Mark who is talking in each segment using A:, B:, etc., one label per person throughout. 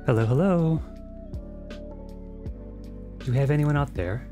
A: Hello, hello. Do we have anyone out there?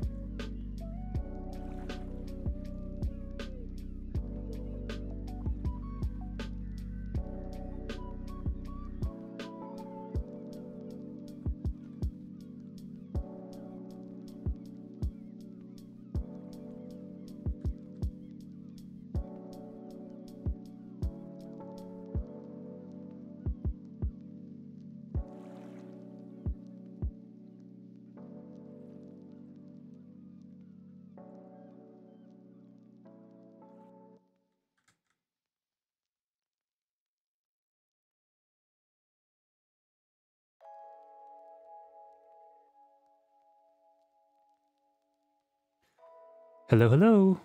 A: Hello, hello.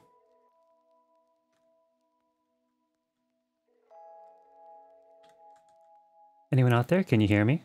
A: Anyone out there? Can you hear me?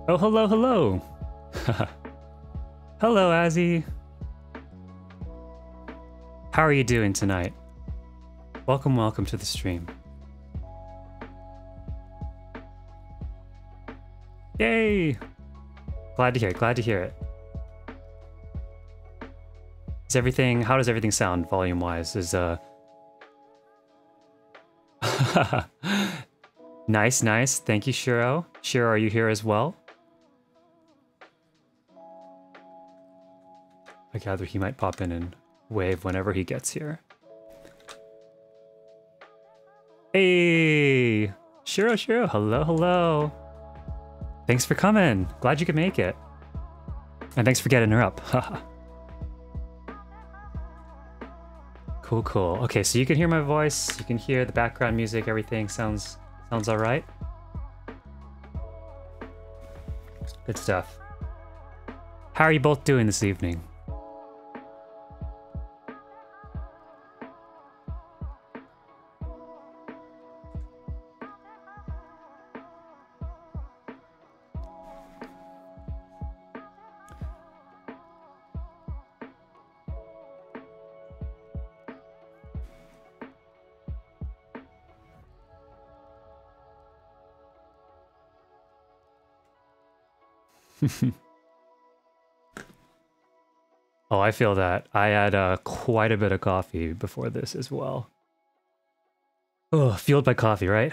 A: Oh, hello, hello. Hello, Azzy. How are you doing tonight? Welcome, welcome to the stream. Yay! Glad to hear it, glad to hear it. Is everything, how does everything sound volume-wise? Is, Nice, nice. Thank you, Shiro. Shiro, are you here as well? I gather he might pop in and wave whenever he gets here. Hey! Shiro, Shiro, hello, hello. Thanks for coming. Glad you could make it. And thanks for getting her up. Haha. Cool, cool. Okay, so you can hear my voice, you can hear the background music, everything sounds all right. Good stuff. How are you both doing this evening? Oh, I feel that. I had quite a bit of coffee before this as well. Oh, fueled by coffee, right?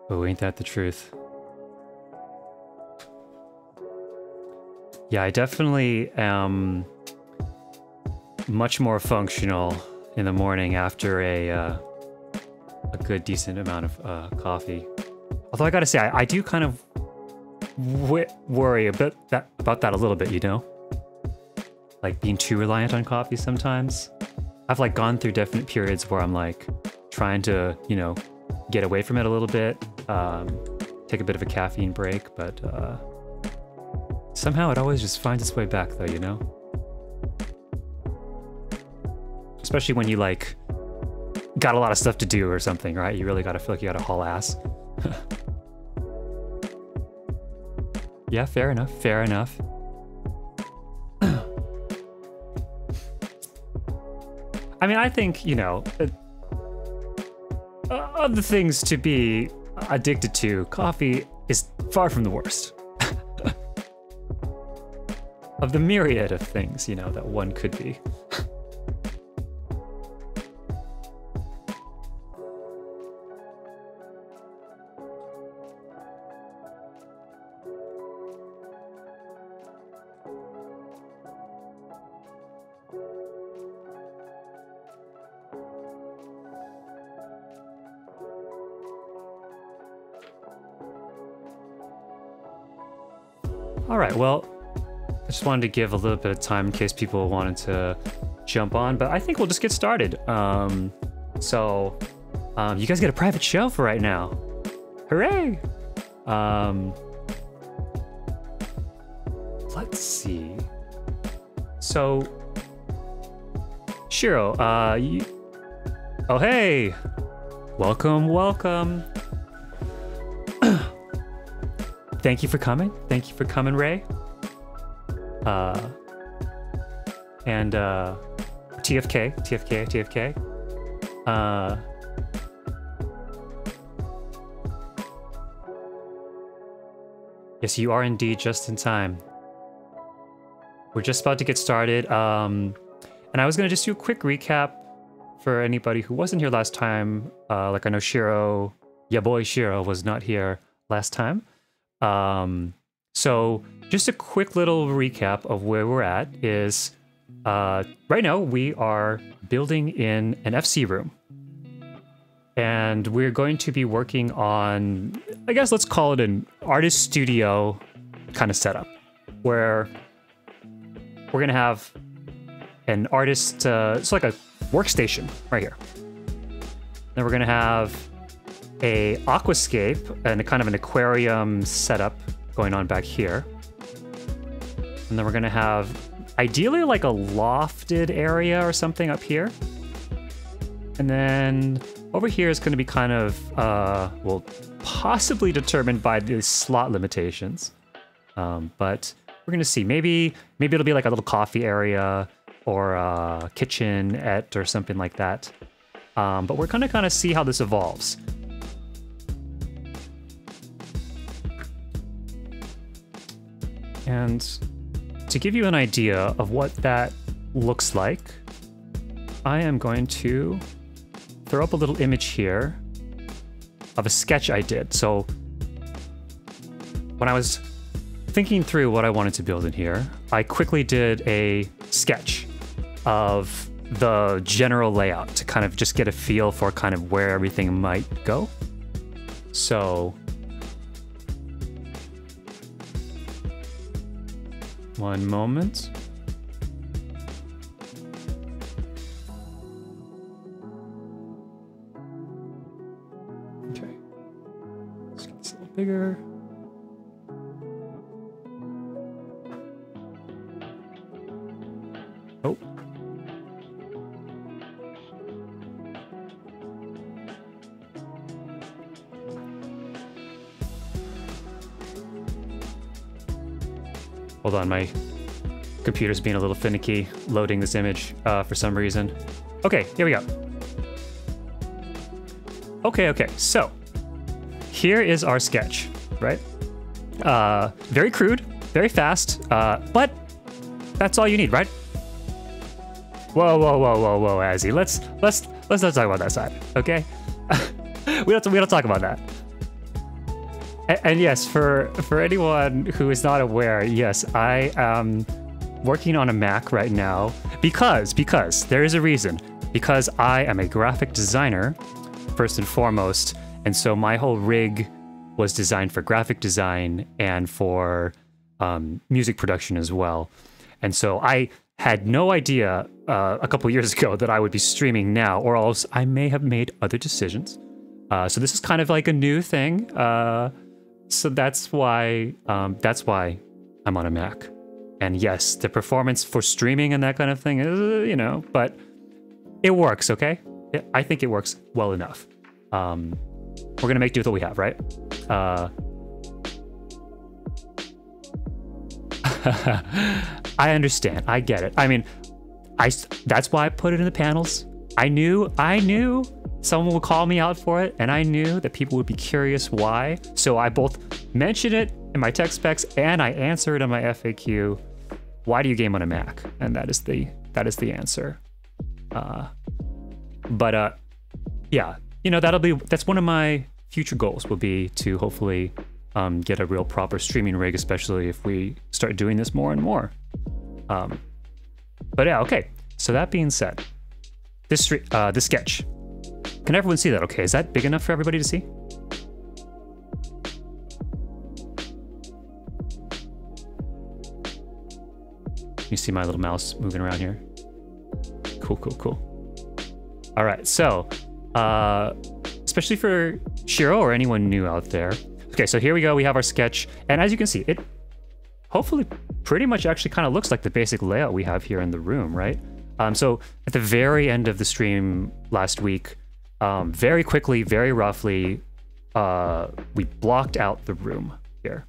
A: Oh, ain't that the truth? Yeah, I definitely am much more functional in the morning after a good decent amount of coffee. Although I gotta say, I do kind of worry a bit about that a little bit, you know? Like being too reliant on coffee sometimes. I've like gone through definite periods where I'm like trying to, you know, get away from it a little bit, take a bit of a caffeine break, but somehow it always just finds its way back though, you know? Especially when you like got a lot of stuff to do or something, right? You really gotta feel like you gotta haul ass. Yeah, fair enough, fair enough. I mean, I think, you know, of the things to be addicted to, coffee is far from the worst. Of the myriad of things, you know, that one could be. All right, well, I just wanted to give a little bit of time in case people wanted to jump on, but I think we'll just get started. You guys get a private show for right now. Hooray! Let's see. So, Shiro, oh, hey! Welcome, welcome. Thank you for coming. Thank you for coming, Ray. And TFK. Yes, you are indeed just in time. We're just about to get started. And I was gonna just do a quick recap for anybody who wasn't here last time. Like I know Shiro, ya boy Shiro was not here last time. So just a quick little recap of where we're at is, right now we are building in an FC room. And we're going to be working on, I guess let's call it an artist studio kind of setup, where we're gonna have an artist, it's like a workstation right here. Then we're gonna have a aquascape and a kind of an aquarium setup going on back here. And then we're gonna have ideally like a lofted area or something up here. And then over here is gonna be kind of, well, possibly determined by the slot limitations. But we're gonna see, maybe it'll be like a little coffee area or a kitchenette or something like that. But we're gonna kind of see how this evolves. And to give you an idea of what that looks like, I am going to throw up a little image here of a sketch I did. So when I was thinking through what I wanted to build in here, I quickly did a sketch of the general layout to kind of just get a feel for kind of where everything might go. So one moment. Okay. Let's get this a little bigger. Oh. Hold on, my computer's being a little finicky loading this image for some reason. Okay, here we go. Okay, so here is our sketch, right? Very crude, very fast, but that's all you need, right? Whoa, Azzy, let's not talk about that side, okay? we don't talk about that. And yes, for anyone who is not aware, yes, I am working on a Mac right now because there is a reason. Because I am a graphic designer, first and foremost, and so my whole rig was designed for graphic design and for music production as well. And so I had no idea a couple years ago that I would be streaming now, or else I may have made other decisions. So this is kind of like a new thing. So that's why I'm on a Mac. And yes, the performance for streaming and that kind of thing is, you know, but it works, okay? I think it works well enough. We're gonna make do with what we have, right? I understand. I get it. I mean, that's why I put it in the panels. I knew someone would call me out for it, and I knew that people would be curious why. So I both mentioned it in my tech specs and I answered in my FAQ. Why do you game on a Mac? And that is the answer. Yeah, you know, that's one of my future goals will be to hopefully get a real proper streaming rig, especially if we start doing this more and more. But yeah, okay. So that being said, this sketch, can everyone see that? Okay, is that big enough for everybody to see? You see my little mouse moving around here? Cool, cool, cool. All right, so especially for Shiro or anyone new out there. Okay, so here we go. We have our sketch, and as you can see, it hopefully pretty much actually kind of looks like the basic layout we have here in the room, right? So at the very end of the stream last week, very quickly, very roughly, we blocked out the room here.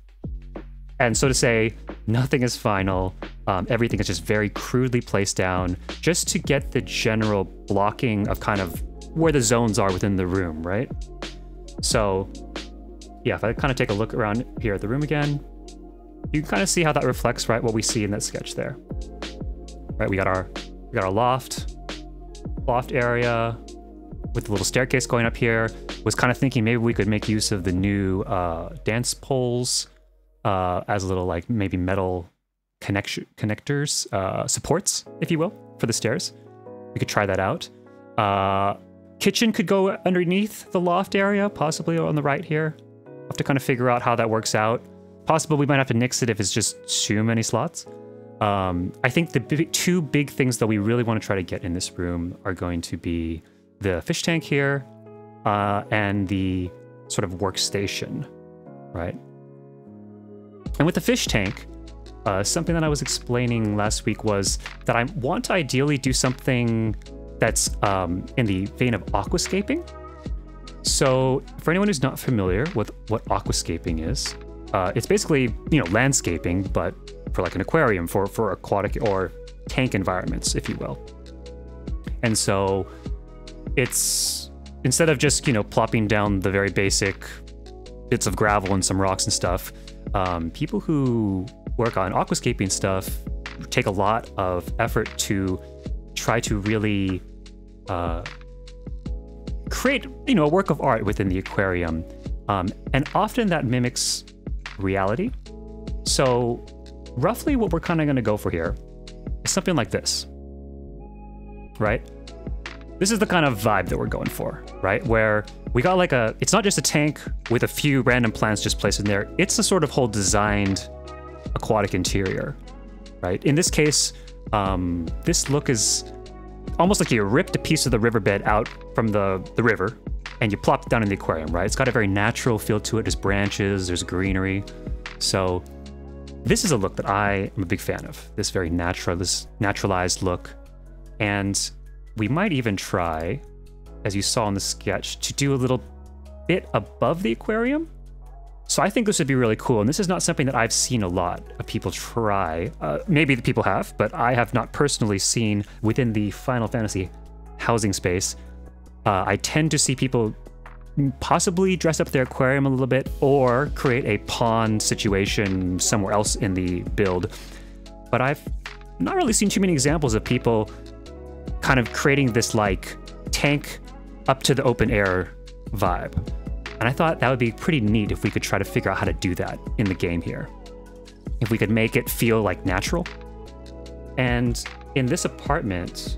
A: And so to say, nothing is final. Everything is just very crudely placed down just to get the general blocking of kind of where the zones are within the room, right? So yeah, if I kind of take a look around here at the room again, you can kind of see how that reflects, right, what we see in that sketch there. Right, we got our loft area with the little staircase going up here. Was kind of thinking maybe we could make use of the new dance poles as little like maybe metal connectors, supports, if you will, for the stairs. We could try that out. Kitchen could go underneath the loft area, possibly on the right here. Have to kind of figure out how that works out. Possibly we might have to nix it if it's just too many slots. I think the two big things that we really want to try to get in this room are going to be the fish tank here and the sort of workstation, right? And with the fish tank, something that I was explaining last week was that I want to ideally do something that's in the vein of aquascaping. So for anyone who's not familiar with what aquascaping is, it's basically, you know, landscaping, but for like an aquarium, for aquatic or tank environments, if you will. And so it's, instead of just, you know, plopping down the very basic bits of gravel and some rocks and stuff, people who work on aquascaping stuff take a lot of effort to try to really create, you know, a work of art within the aquarium. And often that mimics reality. So roughly what we're kind of going to go for here is something like this, right? This is the kind of vibe that we're going for, right? Where we got like it's not just a tank with a few random plants just placed in there. It's a sort of whole designed aquatic interior, right? In this case, this look is almost like you ripped a piece of the riverbed out from the river and you plopped it down in the aquarium, right? It's got a very natural feel to it. There's branches, there's greenery. So this is a look that I am a big fan of, this very naturalized look. And we might even try, as you saw in the sketch, to do a little bit above the aquarium. So I think this would be really cool. And this is not something that I've seen a lot of people try. Maybe the people have, but I have not personally seen within the Final Fantasy housing space. I tend to see people possibly dress up their aquarium a little bit or create a pond situation somewhere else in the build. But I've not really seen too many examples of people kind of creating this like tank up to the open air vibe. And I thought that would be pretty neat if we could try to figure out how to do that in the game here. If we could make it feel like natural. And in this apartment,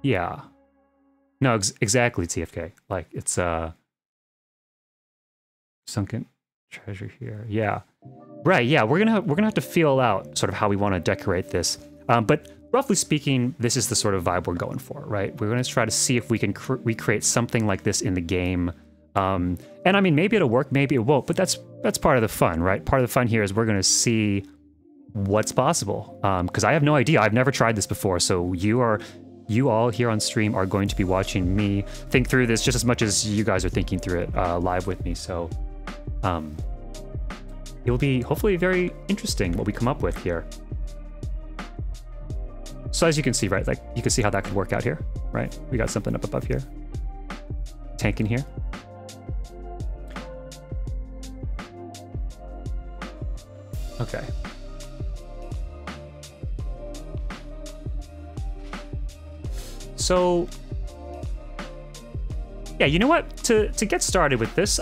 A: yeah. No, exactly, TFK. Like, it's sunken treasure here. Yeah. Right, yeah, we're gonna have to feel out sort of how we want to decorate this. But roughly speaking, this is the sort of vibe we're going for, right? We're gonna try to see if we can recreate something like this in the game. And I mean, maybe it'll work, maybe it won't, but that's part of the fun, right? Part of the fun here is we're gonna see what's possible. Because I have no idea, I've never tried this before, so you all here on stream are going to be watching me think through this just as much as you guys are thinking through it live with me. So it will be hopefully very interesting what we come up with here. So as you can see, right, like you can see how that could work out here, right? We got something up above here, tank in here. Okay. So, yeah, you know what? To get started with this,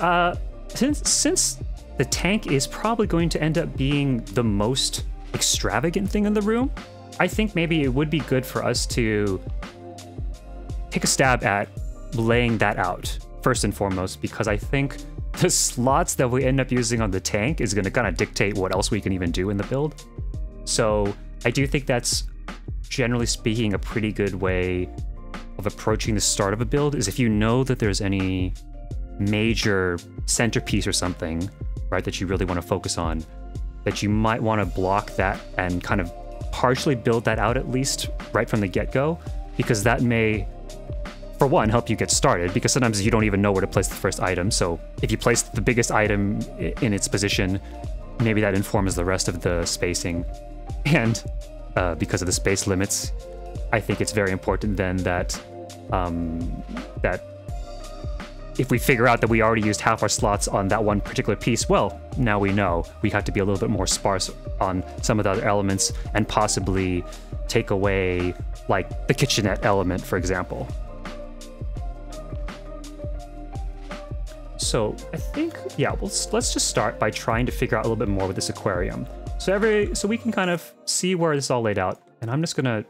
A: since the tank is probably going to end up being the most extravagant thing in the room, I think maybe it would be good for us to take a stab at laying that out first and foremost, because I think the slots that we end up using on the tank is going to kind of dictate what else we can even do in the build. So I do think that's, generally speaking, a pretty good way of approaching the start of a build, is if you know that there's any major centerpiece or something, right, that you really want to focus on, that you might want to block that and kind of partially build that out at least right from the get-go, because that may, for one, help you get started, because sometimes you don't even know where to place the first item. So if you place the biggest item in its position, maybe that informs the rest of the spacing. And because of the space limits, I think it's very important then that that if we figure out that we already used half our slots on that one particular piece, well, now we know we have to be a little bit more sparse on some of the other elements and possibly take away, like, the kitchenette element, for example. So I think, yeah, let's just start by trying to figure out a little bit more with this aquarium. So we can kind of see where this is all laid out, and I'm just gonna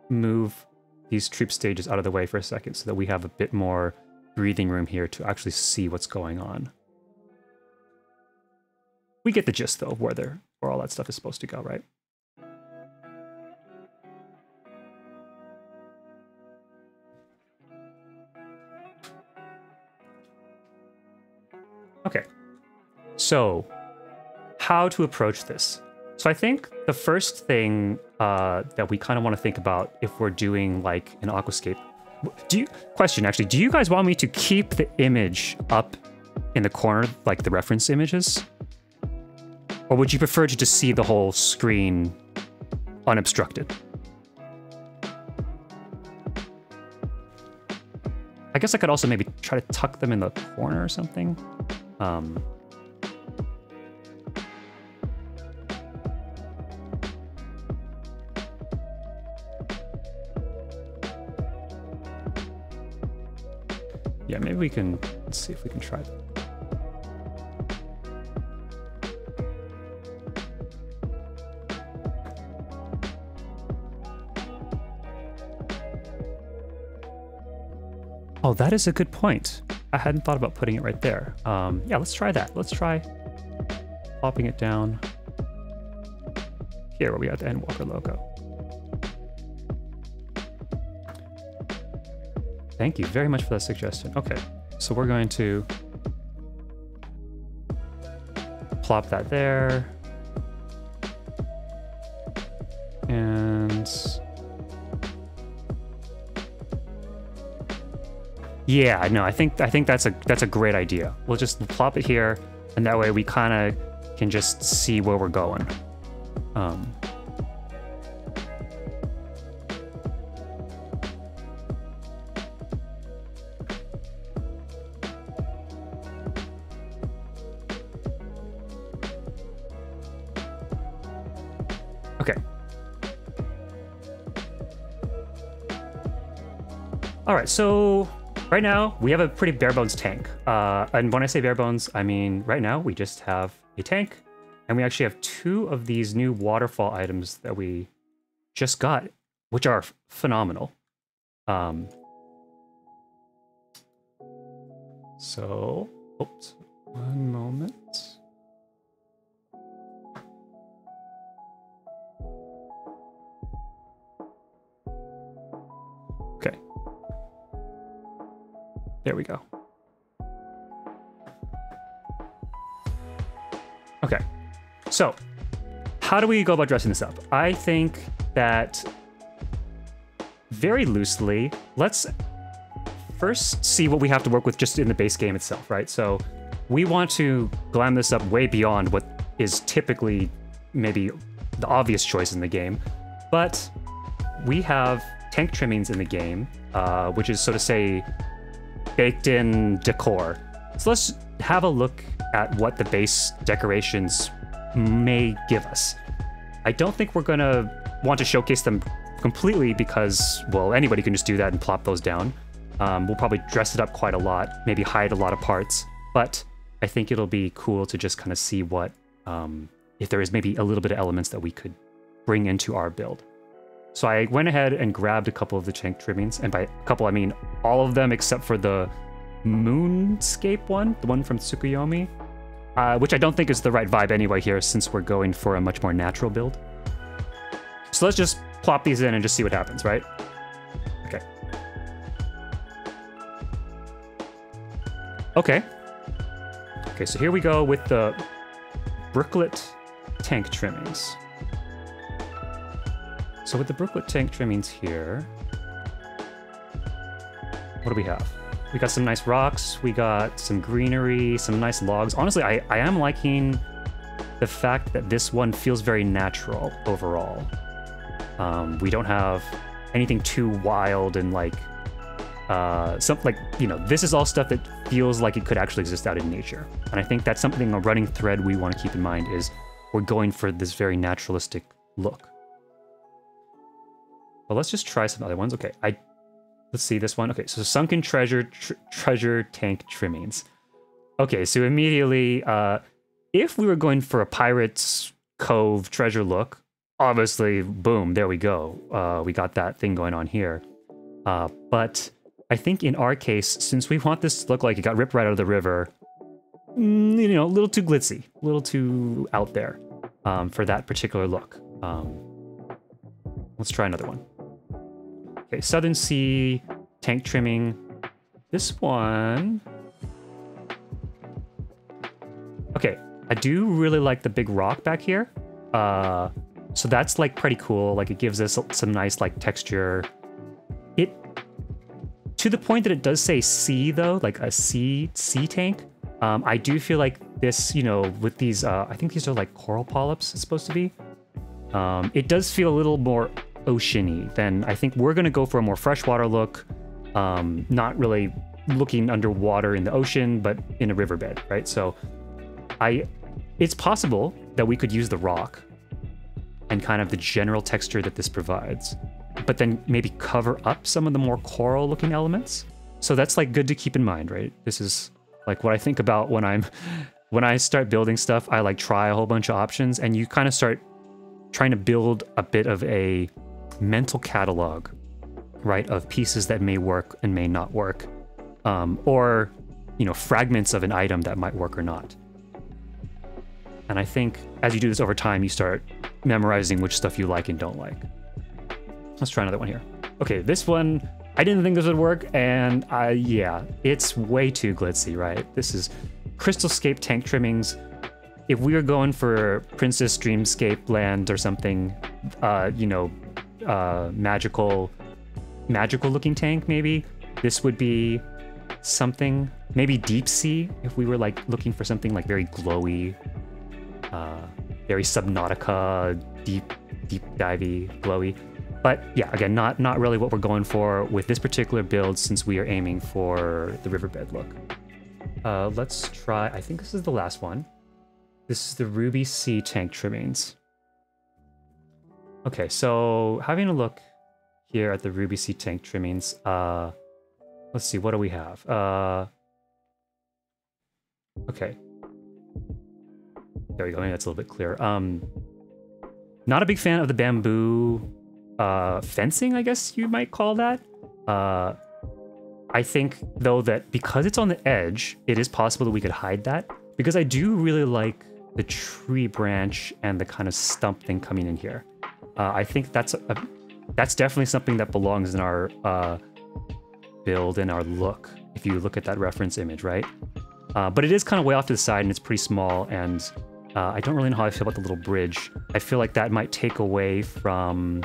A: move these troop stages out of the way for a second so that we have a bit more breathing room here to actually see what's going on. We get the gist, though, of where all that stuff is supposed to go, right? Okay, so how to approach this? So I think the first thing that we kind of want to think about if we're doing like an aquascape, question actually, do you guys want me to keep the image up in the corner, like the reference images? Or would you prefer to just see the whole screen unobstructed? I guess I could also maybe try to tuck them in the corner or something. Yeah, maybe we can, let's see if we can try that. Oh, that is a good point. I hadn't thought about putting it right there. Yeah, let's try that. Let's try popping it down here where we have the Endwalker logo. Thank you very much for that suggestion. Okay, so we're going to plop that there. And yeah, no, I think that's a great idea. We'll just plop it here, and that way we kind of can just see where we're going. Okay. All right, so right now we have a pretty bare bones tank. And when I say bare bones, I mean right now we just have a tank, and we actually have 2 of these new waterfall items that we just got, which are phenomenal. So, oops, one moment. Okay. There we go. Okay, so how do we go about dressing this up? I think that very loosely, let's first see what we have to work with just in the base game itself, right? So we want to glam this up way beyond what is typically maybe the obvious choice in the game, but we have tank trimmings in the game, which is, so to say, baked in decor. So let's have a look at what the base decorations may give us. I don't think we're gonna want to showcase them completely because, well, anybody can just do that and plop those down. We'll probably dress it up quite a lot, maybe hide a lot of parts, but I think it'll be cool to just kind of see what, if there is maybe a little bit of elements that we could bring into our build. So I went ahead and grabbed a couple of the tank trimmings, and by a couple I mean all of them except for the Moonscape one, the one from Tsukuyomi, which I don't think is the right vibe anyway here since we're going for a much more natural build. So let's just plop these in and just see what happens, right? Okay. Okay. Okay, so here we go with the Brooklet tank trimmings. So with the Brooklet tank trimmings here, what do we have? We got some nice rocks, we got some greenery, some nice logs. Honestly, I am liking the fact that this one feels very natural overall. We don't have anything too wild and like, this is all stuff that feels like it could actually exist out in nature. And I think that's something, a running thread we want to keep in mind is we're going for this very naturalistic look. Well, let's just try some other ones. Okay, let's see this one. Okay, so sunken treasure tank trimmings. Okay, so immediately, if we were going for a Pirate's Cove treasure look, obviously, boom, there we go. We got that thing going on here. But I think in our case, since we want this to look like it got ripped right out of the river, you know, a little too glitzy, a little too out there for that particular look. Let's try another one. Okay, Southern Sea tank trimming. This one... Okay, I do really like the big rock back here. So that's like pretty cool. Like it gives us some nice like texture. To the point that it does say sea though, like a sea tank. I do feel like this, you know, with these, I think these are like coral polyps it's supposed to be. It does feel a little more oceany than I think we're gonna go for a more freshwater look. Not really looking underwater in the ocean, but in a riverbed, right? So it's possible that we could use the rock and kind of the general texture that this provides, but then maybe cover up some of the more coral looking elements. So that's like good to keep in mind, right? This is like what I think about when I start building stuff. I like try a whole bunch of options, and you kind of start trying to build a bit of a mental catalog, right, of pieces that may work and may not work, or, you know, fragments of an item that might work or not. And I think as you do this over time, you start memorizing which stuff you like and don't like. Let's try another one here. Okay, this one, I didn't think this would work, and yeah, it's way too glitzy, right? This is Crystalscape tank trimmings. If we were going for Princess Dreamscape Land or something, you know, magical looking tank, maybe, this would be something. Maybe Deep Sea, if we were like looking for something like very glowy, very Subnautica, deep divey, glowy. But yeah, again, not really what we're going for with this particular build, since we are aiming for the riverbed look. Let's try, I think this is the last one. This is the Ruby Sea tank trimmings. Okay, so having a look here at the Ruby Sea tank trimmings, let's see, what do we have? Okay. There we go, maybe that's a little bit clearer. Not a big fan of the bamboo fencing, I guess you might call that. I think, though, that because it's on the edge, it is possible that we could hide that, because I do really like the tree branch and the kind of stump thing coming in here. I think that's definitely something that belongs in our build and our look, if you look at that reference image, right? But it is kind of way off to the side, and it's pretty small, and I don't really know how I feel about the little bridge. I feel like that might take away from...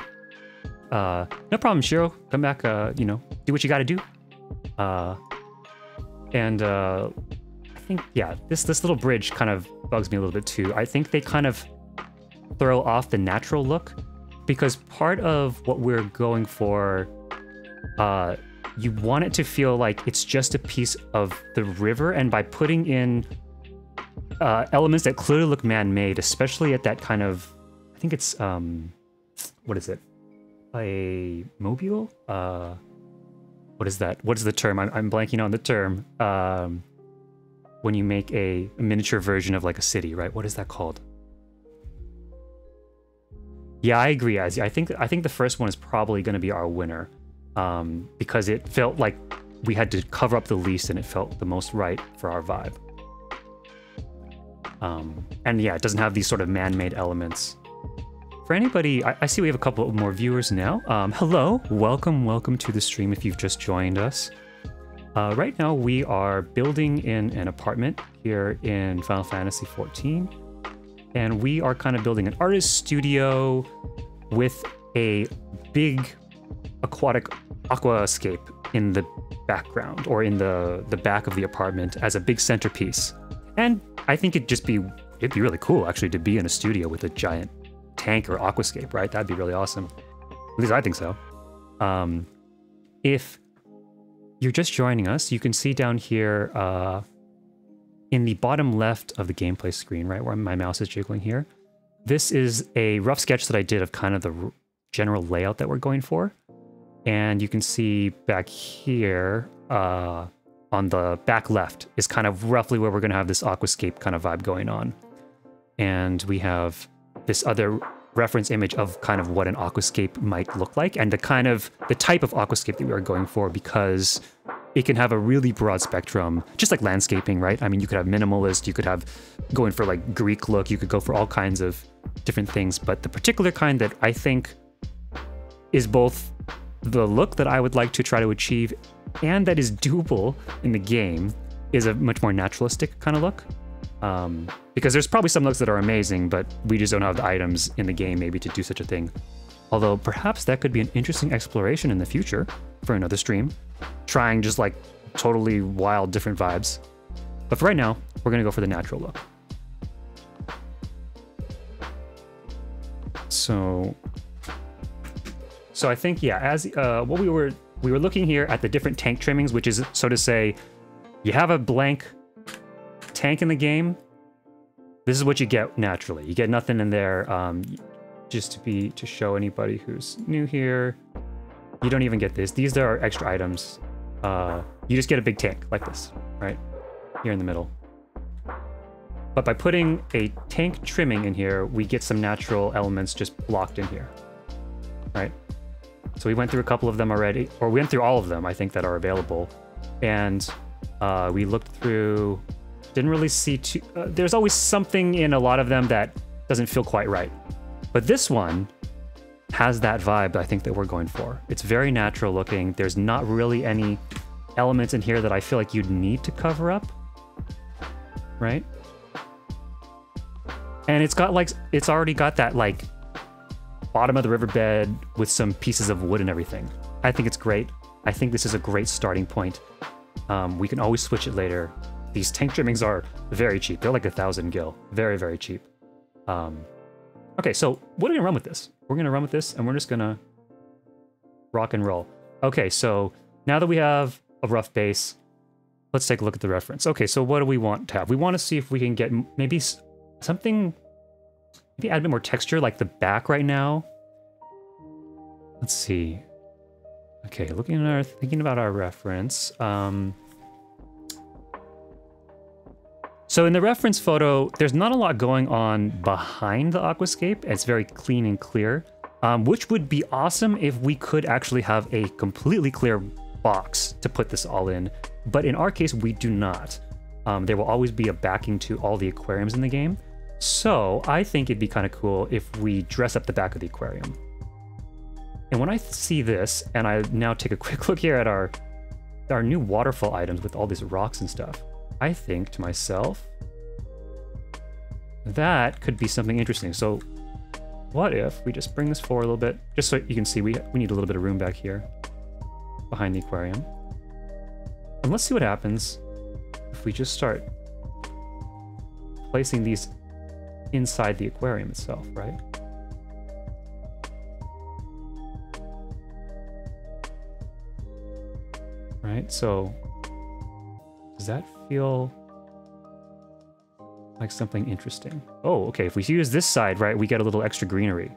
A: no problem, Shiro. Come back, you know, do what you gotta do. And I think, yeah, this little bridge kind of bugs me a little bit too. I think they kind of throw off the natural look because part of what we're going for, you want it to feel like it's just a piece of the river, and by putting in elements that clearly look man-made, especially at that kind of, I think it's, what is it? A mobile? What is that? What is the term? I'm blanking on the term. When you make a miniature version of like a city, right? What is that called? Yeah, I agree, Azzy. I think the first one is probably going to be our winner, because it felt like we had to cover up the least, and it felt the most right for our vibe. And yeah, it doesn't have these sort of man-made elements. For anybody, I see we have a couple more viewers now. Hello, welcome to the stream if you've just joined us. Right now we are building in an apartment here in Final Fantasy XIV. And we are kind of building an artist studio with a big aquascape in the background, or in the back of the apartment as a big centerpiece. And I think it'd be really cool actually to be in a studio with a giant tank or aquascape, right? That'd be really awesome. At least I think so. If you're just joining us, you can see down here in the bottom left of the gameplay screen, right where my mouse is jiggling here, this is a rough sketch that I did of kind of the general layout that we're going for. And you can see back here on the back left is kind of roughly where we're going to have this aquascape kind of vibe going on. And we have this other reference image of kind of what an aquascape might look like, and the type of aquascape that we are going for, because it can have a really broad spectrum, just like landscaping, right? I mean, you could have minimalist, you could have going for like Greek look, you could go for all kinds of different things, but the particular kind that I think is both the look that I would like to try to achieve and that is doable in the game is a much more naturalistic kind of look. Because there's probably some looks that are amazing, but we just don't have the items in the game maybe to do such a thing. Although perhaps that could be an interesting exploration in the future for another stream, trying just like totally wild different vibes. But for right now, we're gonna go for the natural look. So I think, yeah, as what we were looking here at the different tank trimmings, which is so to say, you have a blank tank in the game, this is what you get naturally. You get nothing in there. Just to show anybody who's new here, you don't even get this. These are extra items. You just get a big tank like this, right? Here in the middle. But by putting a tank trimming in here, we get some natural elements just blocked in here, right? So we went through a couple of them already, or we went through all of them, I think, that are available. And we looked through, didn't really see too, there's always something in a lot of them that doesn't feel quite right. But this one has that vibe, I think, that we're going for. It's very natural looking. There's not really any elements in here that I feel like you'd need to cover up, right? And it's got like, it's already got that like bottom of the riverbed with some pieces of wood and everything. I think it's great. I think this is a great starting point. We can always switch it later. These tank trimmings are very cheap. They're like 1,000 gil. Very, very cheap. Okay, so we're gonna run with this. We're gonna run with this, and we're just gonna rock and roll. Okay, so now that we have a rough base, let's take a look at the reference. Okay, so what do we want to have? We want to see if we can get maybe something, maybe add a bit more texture, like the back right now. Let's see. Okay, thinking about our reference. So in the reference photo, there's not a lot going on behind the aquascape. It's very clean and clear, which would be awesome if we could actually have a completely clear box to put this all in. But in our case, we do not. There will always be a backing to all the aquariums in the game. So I think it'd be kind of cool if we dress up the back of the aquarium. And when I see this, and I now take a quick look here at our new waterfall items with all these rocks and stuff, I think to myself, that could be something interesting. So what if we just bring this forward a little bit, just so you can see we need a little bit of room back here behind the aquarium. And let's see what happens if we just start placing these inside the aquarium itself, right? Right, so does that feel like something interesting? Oh, okay, if we use this side, right, we get a little extra greenery.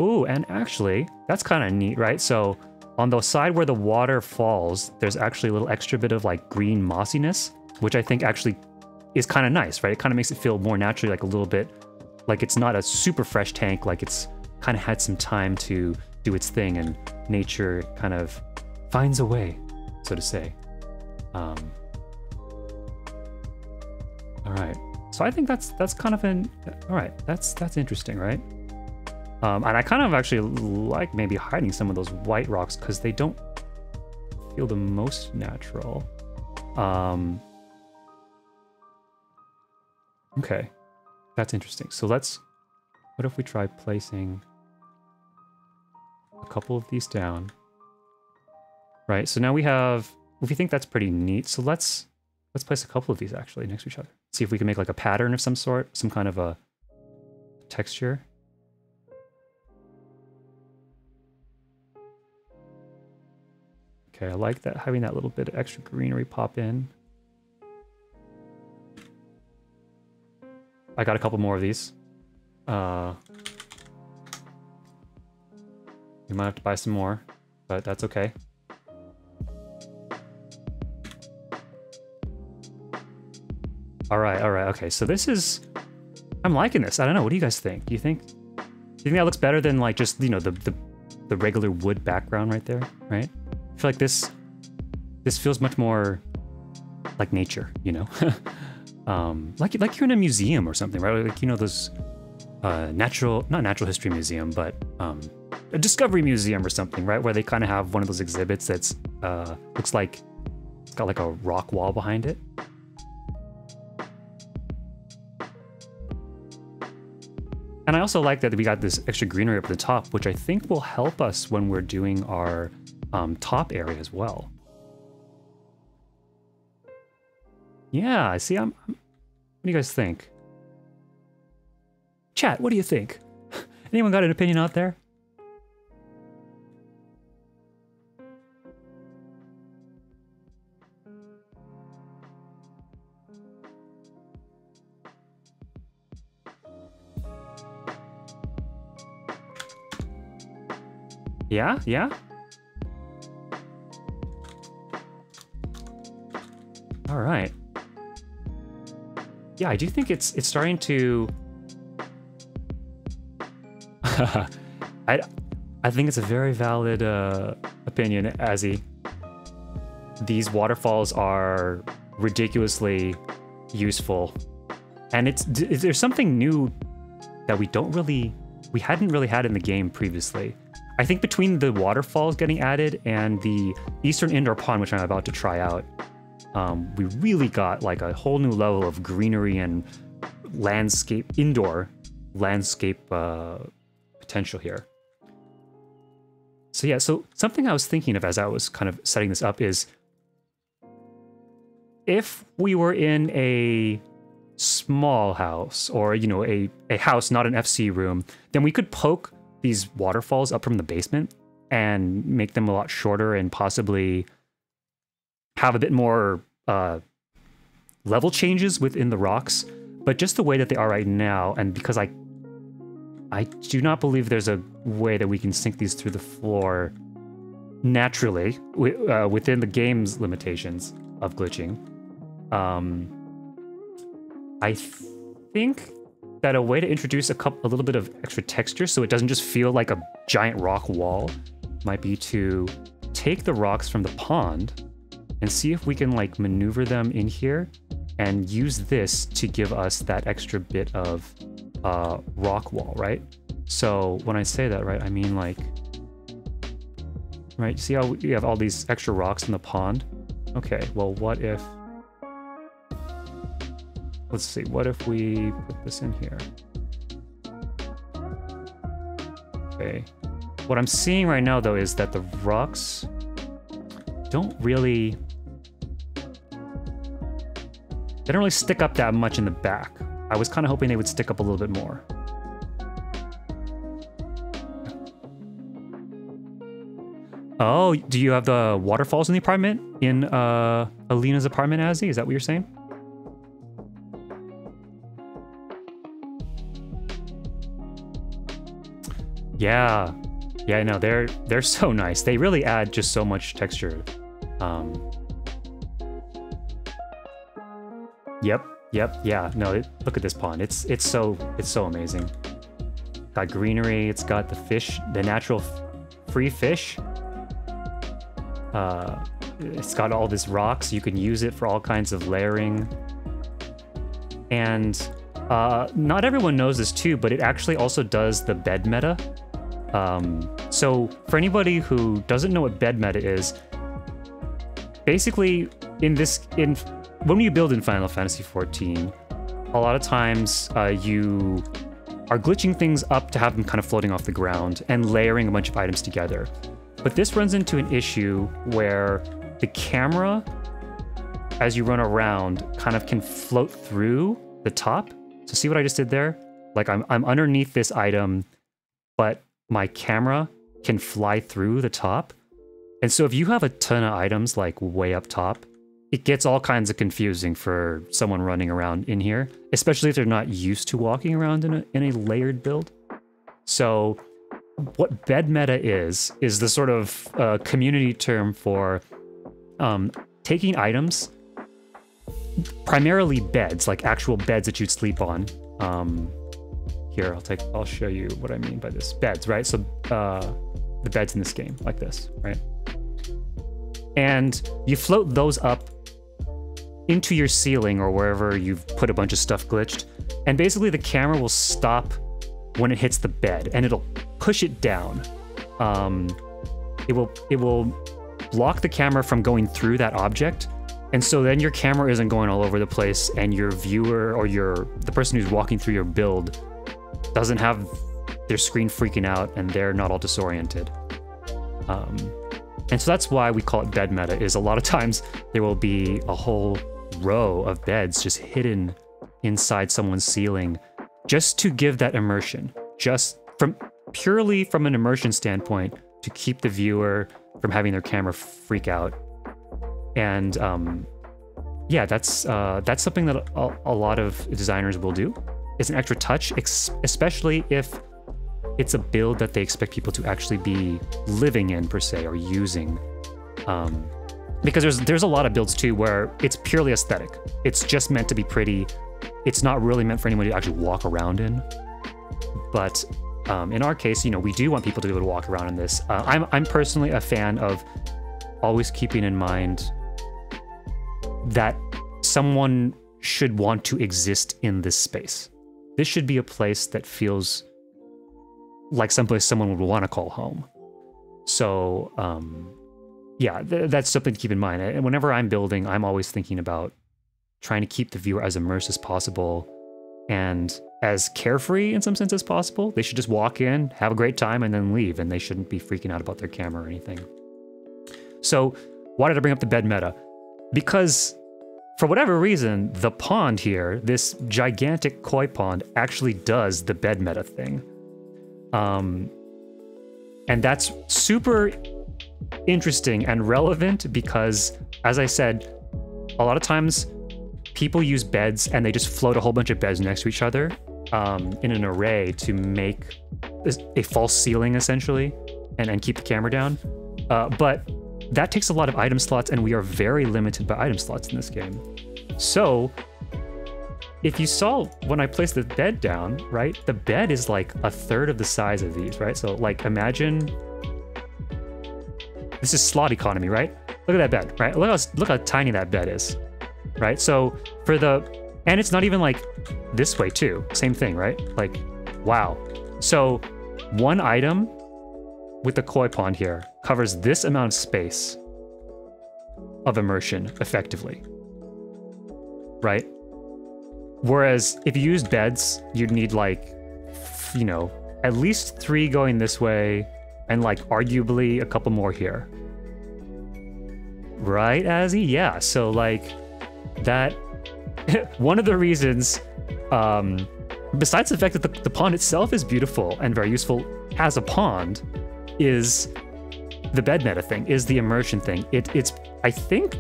A: Ooh, and actually, that's kind of neat, right? So on the side where the water falls, there's actually a little extra bit of like green mossiness, which I think actually is kind of nice, right? It kind of makes it feel more naturally, like a little bit, like it's not a super fresh tank, like it's kind of had some time to do its thing, and nature kind of finds a way, so to say. All right, so I think that's kind of an, all right, that's interesting, right? And I kind of actually like maybe hiding some of those white rocks because they don't feel the most natural. Okay, that's interesting. So what if we try placing a couple of these down? Right, so now we think that's pretty neat. So let's place a couple of these actually next to each other. See if we can make like a pattern of some sort, some kind of a texture. Okay, I like that, having that little bit of extra greenery pop in. I got a couple more of these. We might have to buy some more, but that's okay. All right, okay. So this is, I'm liking this. I don't know. What do you guys think? Do you think that looks better than like just, you know, the regular wood background right there, right? I feel like this feels much more like nature, you know? Like you're in a museum or something, right? Like, you know, those not natural history museum, but a discovery museum or something, right? Where they kind of have one of those exhibits that's looks like it's got like a rock wall behind it. And I also like that we got this extra greenery up at the top, which I think will help us when we're doing our top area as well. Yeah, see, what do you guys think? Chat, what do you think? Anyone got an opinion out there? Yeah, yeah? All right. Yeah, I do think it's starting to... I think it's a very valid opinion, Azzy. These waterfalls are ridiculously useful. And there's something new that we hadn't really had in the game previously. I think between the waterfalls getting added and the Eastern Indoor Pond, which I'm about to try out, we really got like a whole new level of greenery and indoor landscape potential here. So yeah, so something I was thinking of as I was kind of setting this up is, if we were in a small house, or, you know, a house, not an FC room, then we could poke these waterfalls up from the basement and make them a lot shorter and possibly have a bit more level changes within the rocks. But just the way that they are right now, and because I do not believe there's a way that we can sink these through the floor naturally within the game's limitations of glitching. I think that a way to introduce a little bit of extra texture so it doesn't just feel like a giant rock wall might be to take the rocks from the pond and see if we can like maneuver them in here and use this to give us that extra bit of rock wall, right? So when I say that, right, I mean like, right, see how we have all these extra rocks in the pond? Okay, well, what if, let's see, what if we put this in here? Okay. What I'm seeing right now, though, is that the rocks don't really They don't really stick up that much in the back. I was kind of hoping they would stick up a little bit more. Oh, do you have the waterfalls in the apartment? In Alina's apartment, Azzy? Is that what you're saying? Yeah. Yeah, no, they're so nice. They really add just so much texture. Yep, yeah. No, look at this pond. It's so amazing. Got greenery. It's got the fish, the natural free fish. It's got all this rocks. You can use it for all kinds of layering. And not everyone knows this too, but it actually also does the bed meta. So for anybody who doesn't know what bed meta is, basically when you build in Final Fantasy XIV, a lot of times you are glitching things up to have them kind of floating off the ground and layering a bunch of items together. But this runs into an issue where the camera, as you run around, kind of can float through the top. So see what I just did there? Like I'm underneath this item, but my camera can fly through the top. And so if you have a ton of items like way up top, it gets all kinds of confusing for someone running around in here, especially if they're not used to walking around in a layered build. So what bed meta is the sort of community term for taking items, primarily beds, like actual beds that you'd sleep on. Here, I'll show you what I mean by this. Beds, right? So the beds in this game, like this, right? And you float those up into your ceiling or wherever you've put a bunch of stuff glitched. And basically the camera will stop when it hits the bed and it'll push it down. It will block the camera from going through that object. And so then your camera isn't going all over the place and your viewer or the person who's walking through your build doesn't have their screen freaking out and they're not all disoriented. And so that's why we call it bed meta, is a lot of times there will be a whole row of beds just hidden inside someone's ceiling just to give that immersion, just purely from an immersion standpoint, to keep the viewer from having their camera freak out. And yeah, that's something that a lot of designers will do. It's an extra touch, especially if it's a build that they expect people to actually be living in, per se, or using. Because there's a lot of builds too where it's purely aesthetic. It's just meant to be pretty. It's not really meant for anyone to actually walk around in. But in our case, we do want people to be able to walk around in this. I'm personally a fan of always keeping in mind that someone should want to exist in this space. This should be a place that feels like someplace someone would want to call home. So, yeah, that's something to keep in mind. And whenever I'm building, I'm always thinking about trying to keep the viewer as immersed as possible and as carefree in some sense as possible. They should just walk in, have a great time, and then leave, and they shouldn't be freaking out about their camera or anything. So, why did I bring up the bed meta? Because for whatever reason, the pond here, this gigantic koi pond, actually does the bed meta thing. And that's super interesting and relevant because, as I said, a lot of times people use beds and they just float a whole bunch of beds next to each other in an array to make a false ceiling, essentially, and keep the camera down. But that takes a lot of item slots, and we are very limited by item slots in this game. So if you saw when I placed the bed down, right, the bed is like a third of the size of these, right? So like imagine, this is slot economy, right? Look at that bed, right? Look how tiny that bed is, right? So and it's not even like this way too, same thing, right? Like, wow. So one item with the koi pond here covers this amount of space of immersion effectively, right? Whereas if you used beds, you'd need like, at least 3 going this way and like arguably a couple more here. Right, Azzy? Yeah, so like that one of the reasons, besides the fact that the pond itself is beautiful and very useful as a pond, is the bed meta thing, is the immersion thing. It's, I think,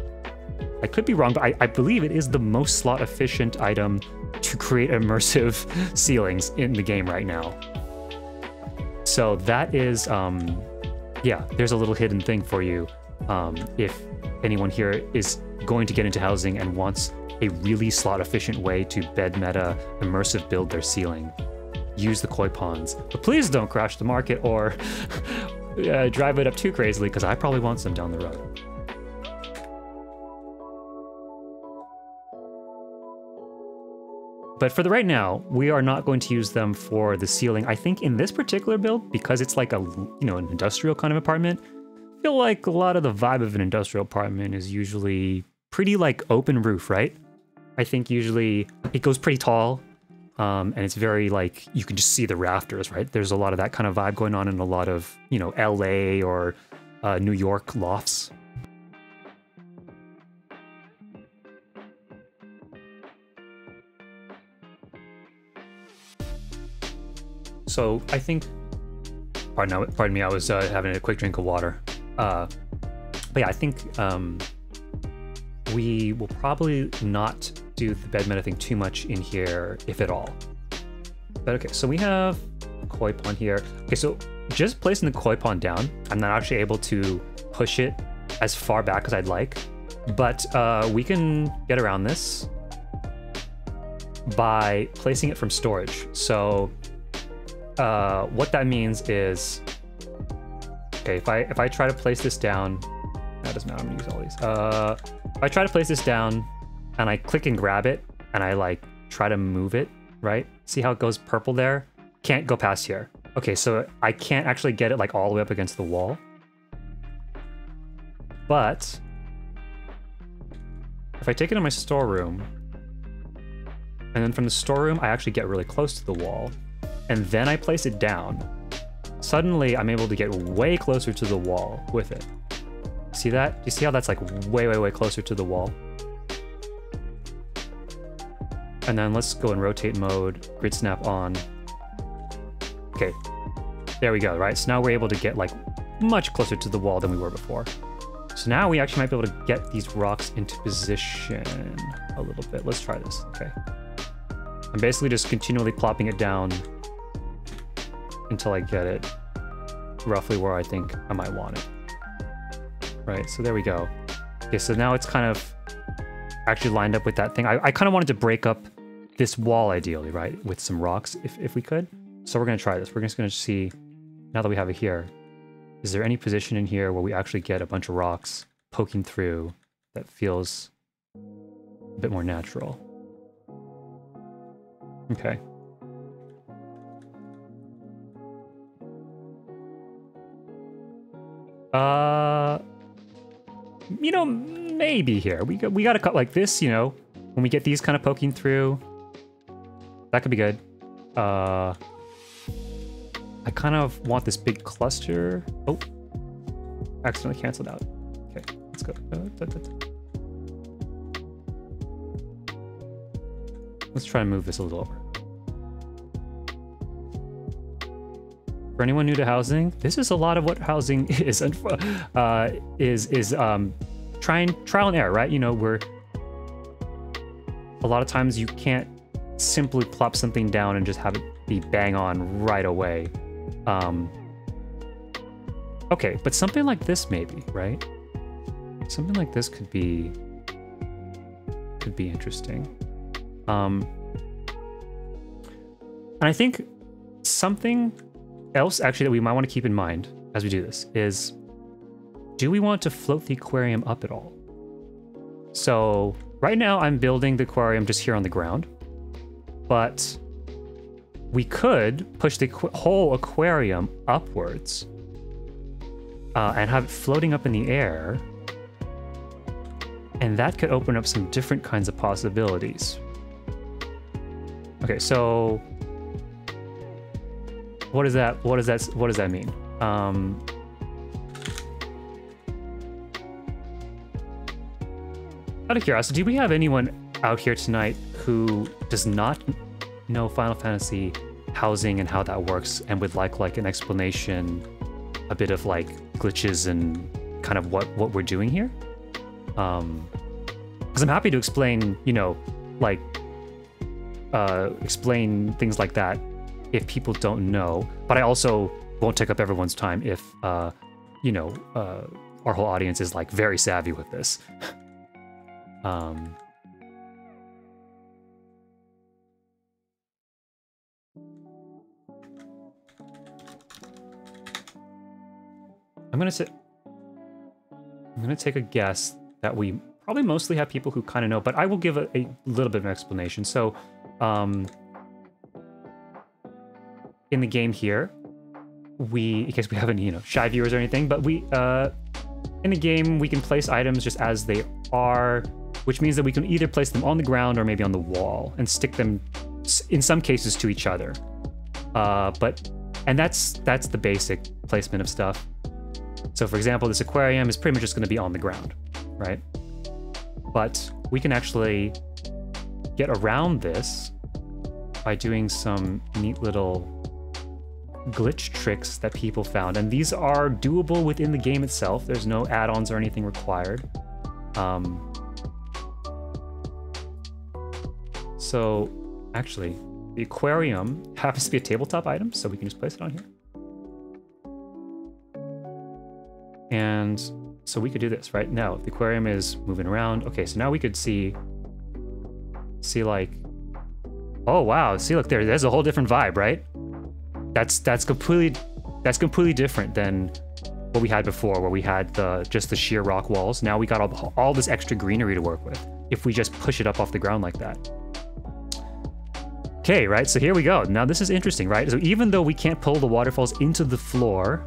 A: I could be wrong, but I believe it is the most slot efficient item to create immersive ceilings in the game right now. So that is, yeah, there's a little hidden thing for you. If anyone here is going to get into housing and wants a really slot efficient way to bed meta immersive build their ceiling, use the koi ponds. But please don't crash the market or drive it up too crazily, because I probably want some down the road. But for the right now, we are not going to use them for the ceiling. I think in this particular build, because it's like a, you know, an industrial kind of apartment, I feel like a lot of the vibe of an industrial apartment is usually pretty like open roof, right? I think usually it goes pretty tall, and it's very like, you can just see the rafters, right? There's a lot of that kind of vibe going on in a lot of, you know, LA or New York lofts. So I think, pardon me, I was having a quick drink of water. But yeah, I think we will probably not do the bed meta thing too much in here, if at all. But okay, so we have a koi pond here. Okay, so just placing the koi pond down, I'm not actually able to push it as far back as I'd like, but we can get around this by placing it from storage. So what that means is, okay, if I try to place this down, that doesn't matter, I'm gonna use all these. If I try to place this down and I click and grab it and I like try to move it, right? See how it goes purple there? Can't go past here. Okay, so I can't actually get it like all the way up against the wall. But if I take it in my storeroom, and then from the storeroom, I actually get really close to the wall, and then I place it down, suddenly I'm able to get way closer to the wall with it. See that? You see how that's like way, way, way closer to the wall? And then let's go in rotate mode, grid snap on. Okay, there we go, right? So now we're able to get like much closer to the wall than we were before. So now we actually might be able to get these rocks into position a little bit. Let's try this, okay. I'm basically just continually plopping it down until I get it roughly where I think I might want it. Right, so there we go. Okay, so now it's kind of actually lined up with that thing. I kind of wanted to break up this wall ideally, right, with some rocks if we could. So we're gonna try this. We're just gonna see, now that we have it here, is there any position in here where we actually get a bunch of rocks poking through that feels a bit more natural? Okay. You know, maybe here. We gotta cut like this, you know, when we get these kind of poking through. That could be good. I kind of want this big cluster. Oh, accidentally canceled out. Okay, let's go. Let's try and move this a little over. For anyone new to housing, this is a lot of what housing is trial and error, right? You know, where a lot of times you can't simply plop something down and just have it be bang on right away. Okay, but something like this maybe, right? Something like this could be interesting. And I think something else actually that we might want to keep in mind as we do this is, do we want to float the aquarium up at all? So right now I'm building the aquarium just here on the ground, but we could push the whole aquarium upwards and have it floating up in the air, and that could open up some different kinds of possibilities. Okay, so what does that mean? Out of curiosity, do we have anyone out here tonight who does not know Final Fantasy housing and how that works and would like an explanation, a bit of like glitches and kind of what we're doing here. Because I'm happy to explain, you know, like explain things like that if people don't know, but I also won't take up everyone's time if you know, our whole audience is like very savvy with this. I'm gonna take a guess that we probably mostly have people who kind of know, but I will give a little bit of an explanation. So, in the game here, in case we have any, you know, shy viewers or anything, but we, in the game, we can place items just as they are, which means that we can either place them on the ground or maybe on the wall and stick them, in some cases, to each other. And that's the basic placement of stuff. So for example, this aquarium is pretty much just going to be on the ground, right? But we can actually get around this by doing some neat little glitch tricks that people found. And these are doable within the game itself. There's no add-ons or anything required. So actually, the aquarium happens to be a tabletop item, so we can just place it on here. And so we could do this right now. The aquarium is moving around. Okay, so now we could see like, oh wow, see, look there's a whole different vibe, right? That's completely different than what we had before, where we had just the sheer rock walls. Now we got all this extra greenery to work with if we just push it up off the ground like that. Okay, right, so here we go. Now this is interesting, right? So even though we can't pull the waterfalls into the floor,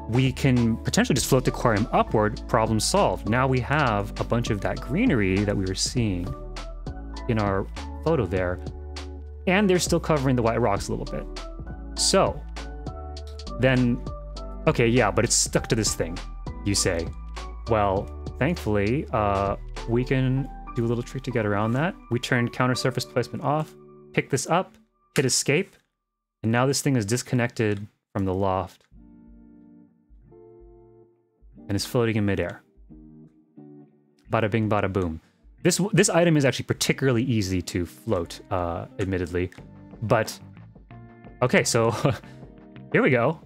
A: we can potentially just float the aquarium upward, problem solved. Now we have a bunch of that greenery that we were seeing in our photo there, and they're still covering the white rocks a little bit. So then, okay, yeah, but it's stuck to this thing, you say. Well, thankfully, we can do a little trick to get around that. We turn counter surface placement off, pick this up, hit escape, and now this thing is disconnected from the loft and is floating in midair. Bada bing, bada boom. This item is actually particularly easy to float, admittedly, but okay, so here we go.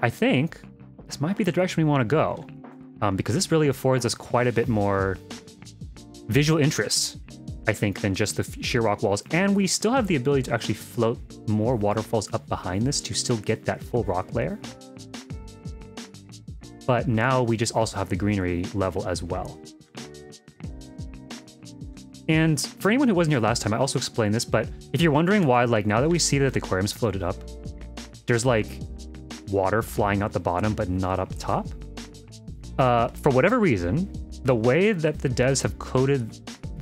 A: I think this might be the direction we want to go, because this really affords us quite a bit more visual interest, I think, than just the sheer rock walls, and we still have the ability to actually float more waterfalls up behind this to still get that full rock layer. But now we just also have the greenery level as well. And for anyone who wasn't here last time, I also explained this, but if you're wondering why, like, now that we see that the aquarium's floated up, there's like water flying out the bottom but not up top. For whatever reason, the way that the devs have coded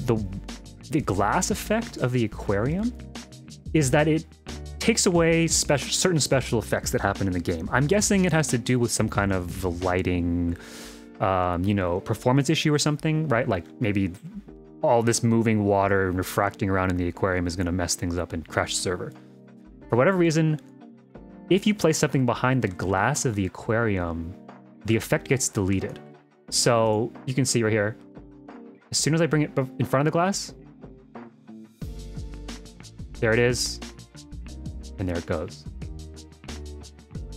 A: the glass effect of the aquarium is that it takes away certain special effects that happen in the game. I'm guessing it has to do with some kind of lighting, you know, performance issue or something, right? Like maybe all this moving water and refracting around in the aquarium is going to mess things up and crash the server. For whatever reason, if you place something behind the glass of the aquarium, the effect gets deleted. So you can see right here, as soon as I bring it in front of the glass, there it is, and there it goes.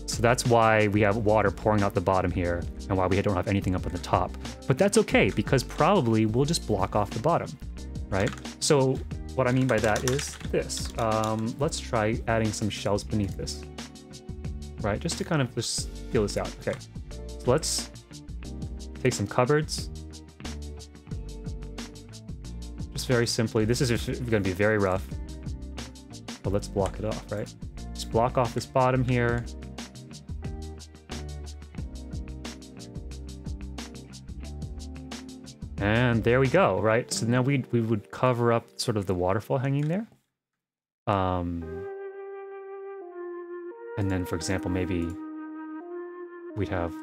A: So that's why we have water pouring out the bottom here, and why we don't have anything up at the top. But that's okay, because probably we'll just block off the bottom, right? So what I mean by that is this. Let's try adding some shells beneath this, right? Just to kind of just feel this out. Okay, so let's take some cupboards. Just very simply, this is just going to be very rough, but let's block it off, right? Just block off this bottom here. And there we go, right? So now we would cover up sort of the waterfall hanging there. And then, for example, maybe we'd have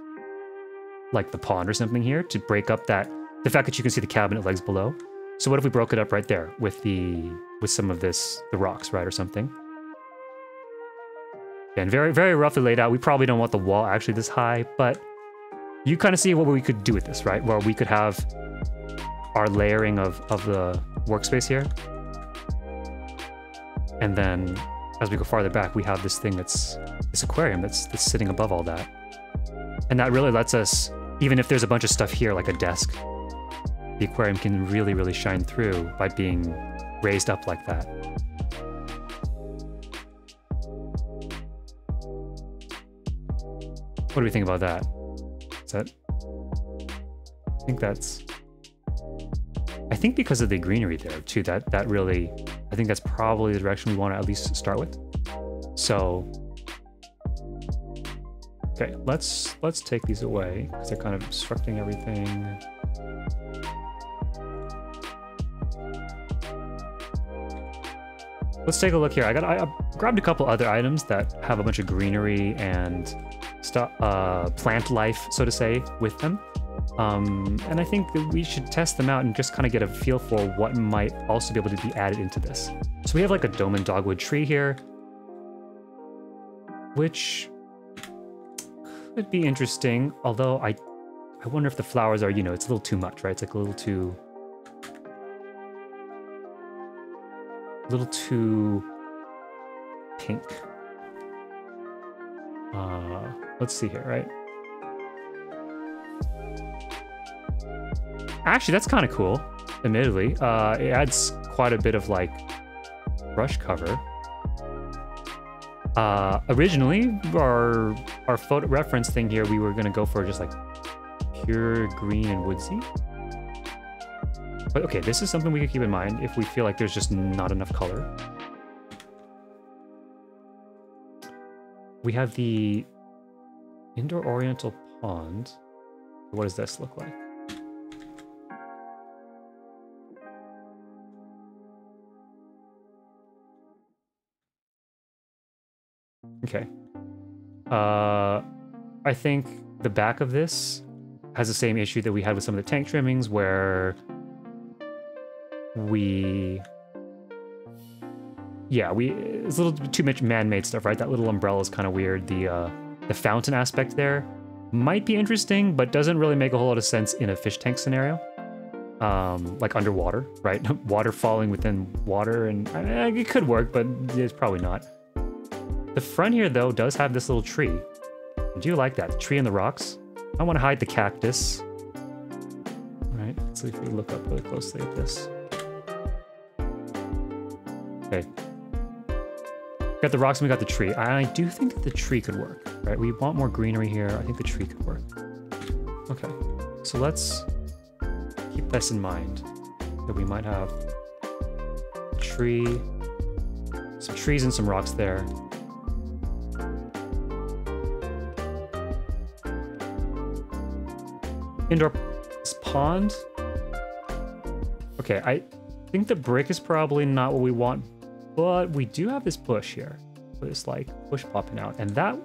A: like the pond or something here to break up that the fact that you can see the cabinet legs below. So what if we broke it up right there with some of the rocks, right, or something? And very, very roughly laid out. We probably don't want the wall actually this high, but you kind of see what we could do with this, right? Where we could have our layering of the workspace here. And then as we go farther back, we have this thing this aquarium that's sitting above all that. And that really lets us, even if there's a bunch of stuff here, like a desk, the aquarium can really, really shine through by being raised up like that. What do we think about that? Is that... I think because of the greenery there too, that really, I think that's probably the direction we want to at least start with. So, okay, let's take these away because they're kind of obstructing everything. Let's take a look here. I grabbed a couple other items that have a bunch of greenery and plant life, so to say, with them. And I think that we should test them out and just kind of get a feel for what might also be able to be added into this. So we have like a dome and dogwood tree here, which could be interesting, although I wonder if the flowers are, you know, it's a little too much, right? It's like a little too pink. Let's see here, right? Actually, that's kind of cool, admittedly. It adds quite a bit of, like, brush cover. Originally, our photo reference thing here, we were going to go for just, like, pure green and woodsy. But, okay, this is something we could keep in mind if we feel like there's just not enough color. We have the indoor oriental pond. What does this look like? Okay. I think the back of this has the same issue that we had with some of the tank trimmings where it's a little bit too much man-made stuff, right? That little umbrella is kind of weird. The fountain aspect there might be interesting, but doesn't really make a whole lot of sense in a fish tank scenario. Like underwater, right? Water falling within water, and it could work, but it's probably not. The front here, though, does have this little tree. I do like that. The tree in the rocks. I want to hide the cactus. All right, let's see if we look up really closely at this. Okay. Got the rocks and we got the tree. I do think that the tree could work, right? We want more greenery here. I think the tree could work. Okay, so let's keep this in mind, that we might have a tree, some trees and some rocks there. Indoor pond. Okay, I think the brick is probably not what we want, but we do have this bush here. This like bush popping out, and that,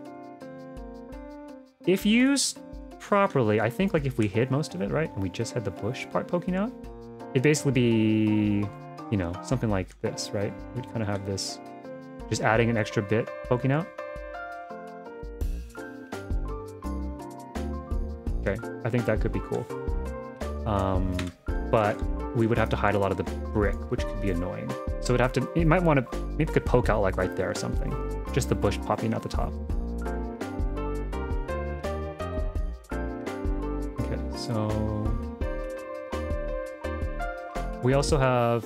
A: if used properly, I think like if we hid most of it, right, and we just had the bush part poking out, it'd basically be, you know, something like this, right? We'd kind of have this, just adding an extra bit poking out. Okay, I think that could be cool. But we would have to hide a lot of the brick, which could be annoying. So it might want to, maybe it could poke out like right there or something. Just the bush popping out the top. Okay, so we also have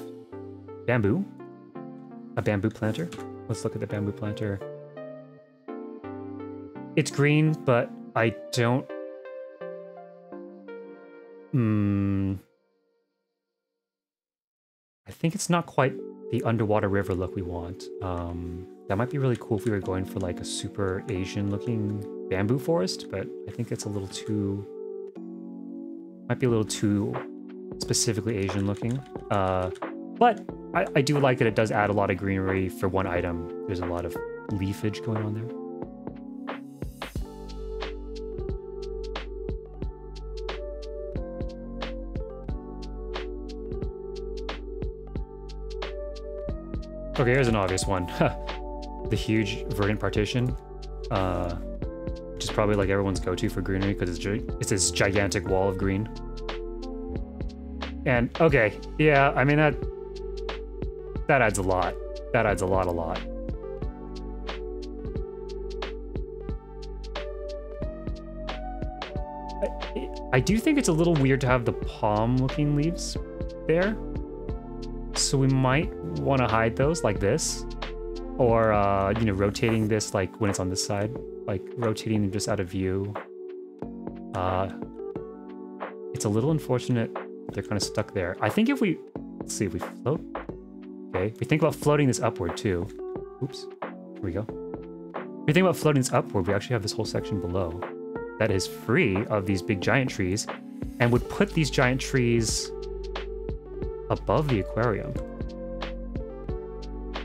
A: bamboo, a bamboo planter. Let's look at the bamboo planter. It's green, but I don't, I think it's not quite the underwater river look we want. That might be really cool if we were going for like a super Asian looking bamboo forest, but I think it's a little too, might be a little too specifically Asian looking. But I do like that it does add a lot of greenery for one item. There's a lot of leafage going on there. Okay, here's an obvious one. The huge verdant partition, which is probably like everyone's go-to for greenery because it's this gigantic wall of green. And okay, yeah, I mean that adds a lot. That adds a lot. I do think it's a little weird to have the palm-looking leaves there. So we might want to hide those like this. Or, you know, rotating this like when it's on this side. Like rotating them just out of view. It's a little unfortunate they're kind of stuck there. I think if we... Let's see if we float. Okay, if we think about floating this upward too. Oops, here we go. If we think about floating this upward, we actually have this whole section below that is free of these big giant trees and would put these giant trees above the aquarium.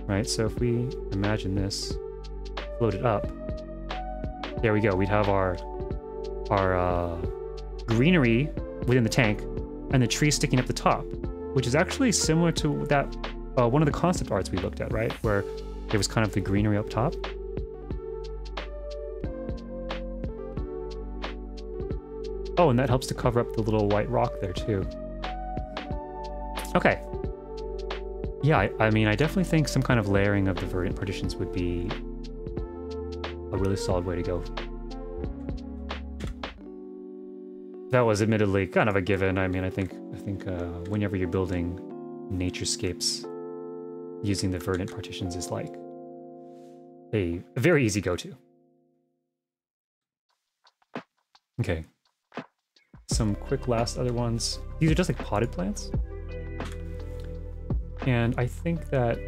A: Right, so if we imagine this floated up, there we go. We'd have our greenery within the tank and the trees sticking up the top, which is actually similar to that one of the concept arts we looked at, right? Where there was kind of the greenery up top. Oh, and that helps to cover up the little white rock there too. Okay. Yeah, I mean, I definitely think some kind of layering of the verdant partitions would be a really solid way to go. That was admittedly kind of a given. I mean, I think whenever you're building naturescapes, using the verdant partitions is like a very easy go-to. Okay. Some quick last other ones. These are just like potted plants. And I think that,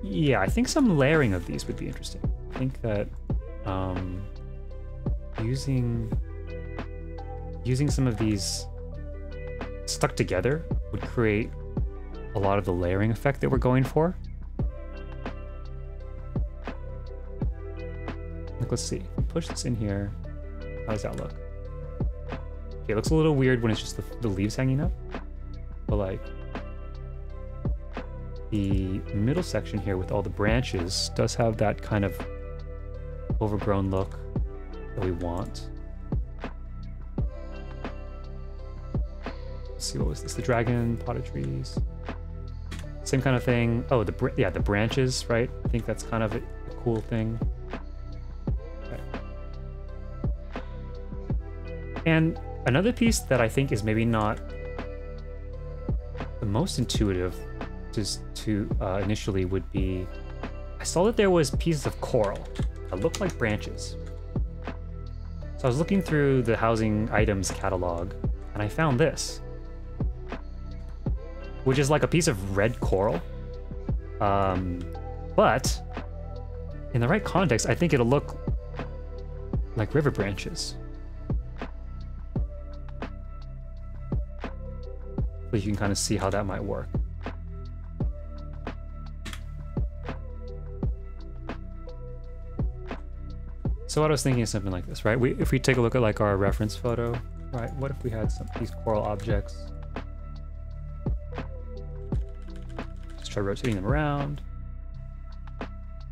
A: yeah, I think some layering of these would be interesting. I think that using some of these stuck together would create a lot of the layering effect that we're going for. Like, let's see, push this in here. How does that look? Okay, it looks a little weird when it's just the leaves hanging up, but like the middle section here with all the branches does have that kind of overgrown look that we want. Let's see, what was this? The dragon, potted trees. Same kind of thing. Oh, the branches, right? I think that's kind of a cool thing. Okay. And another piece that I think is maybe not the most intuitive to initially would be, I saw that there was pieces of coral that looked like branches. So I was looking through the housing items catalog and I found this, which is like a piece of red coral. But in the right context, I think it'll look like river branches. But you can kind of see how that might work. So what I was thinking is something like this, right? If we take a look at like our reference photo, right? What if we had these coral objects? Just try rotating them around.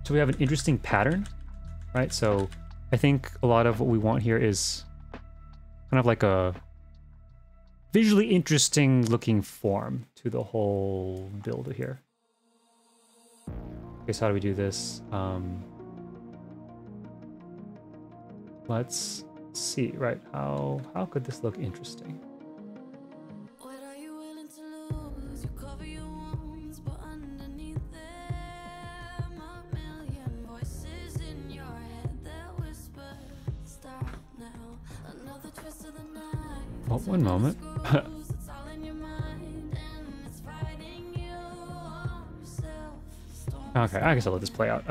A: So we have an interesting pattern, right? So I think a lot of what we want here is kind of like a visually interesting looking form to the whole build here. Okay, so how do we do this? Let's see, right? How could this look interesting? What are you willing to lose? You cover your wounds, but underneath them a million voices in your head that whisper, stop now. Another twist of the night. Oh, one moment. Okay, I guess I'll let this play out.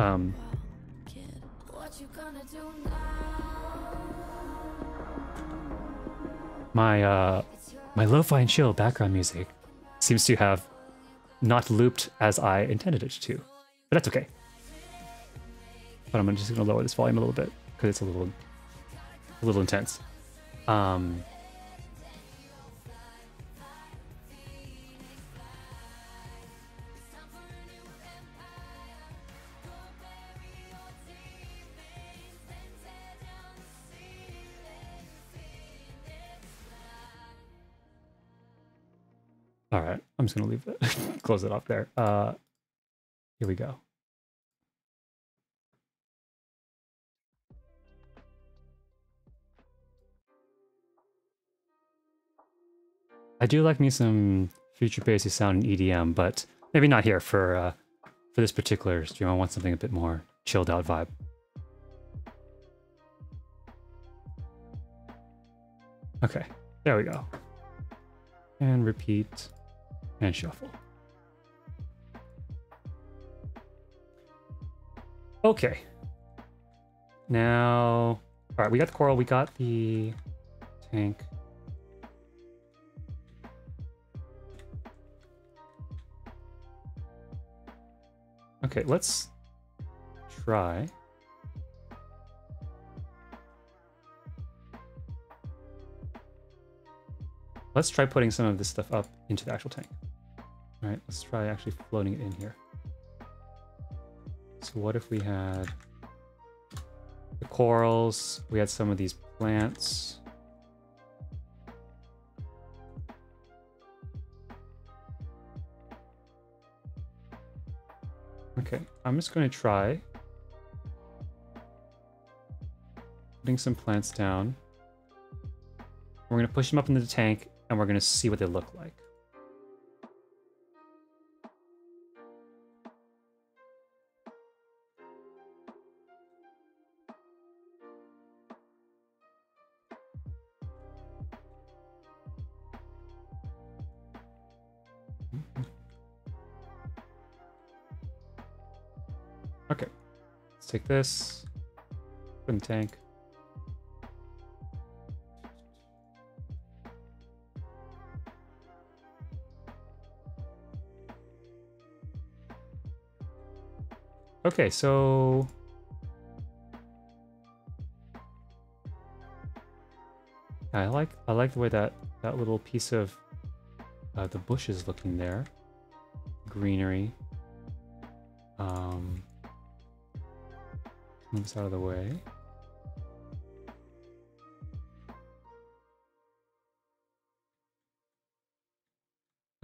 A: My lo-fi and chill background music seems to have not looped as I intended it to, but that's okay. But I'm just gonna lower this volume a little bit because it's a little intense. All right, I'm just gonna leave it, close it off there. Here we go. I do like me some future bassy sound in EDM, but maybe not here for this particular stream. I want something a bit more chilled out vibe. Okay, there we go. And repeat and shuffle. Okay. Now, all right, we got the coral, we got the tank. Okay, let's try. Let's try putting some of this stuff up into the actual tank. All right, let's try actually floating it in here. So what if we had the corals, we had some of these plants. Okay, I'm just going to try putting some plants down. We're going to push them up into the tank and we're going to see what they look like. Okay, let's take this, put in the tank. Okay, so I like the way that little piece of the bush is looking there, greenery. Move this out of the way.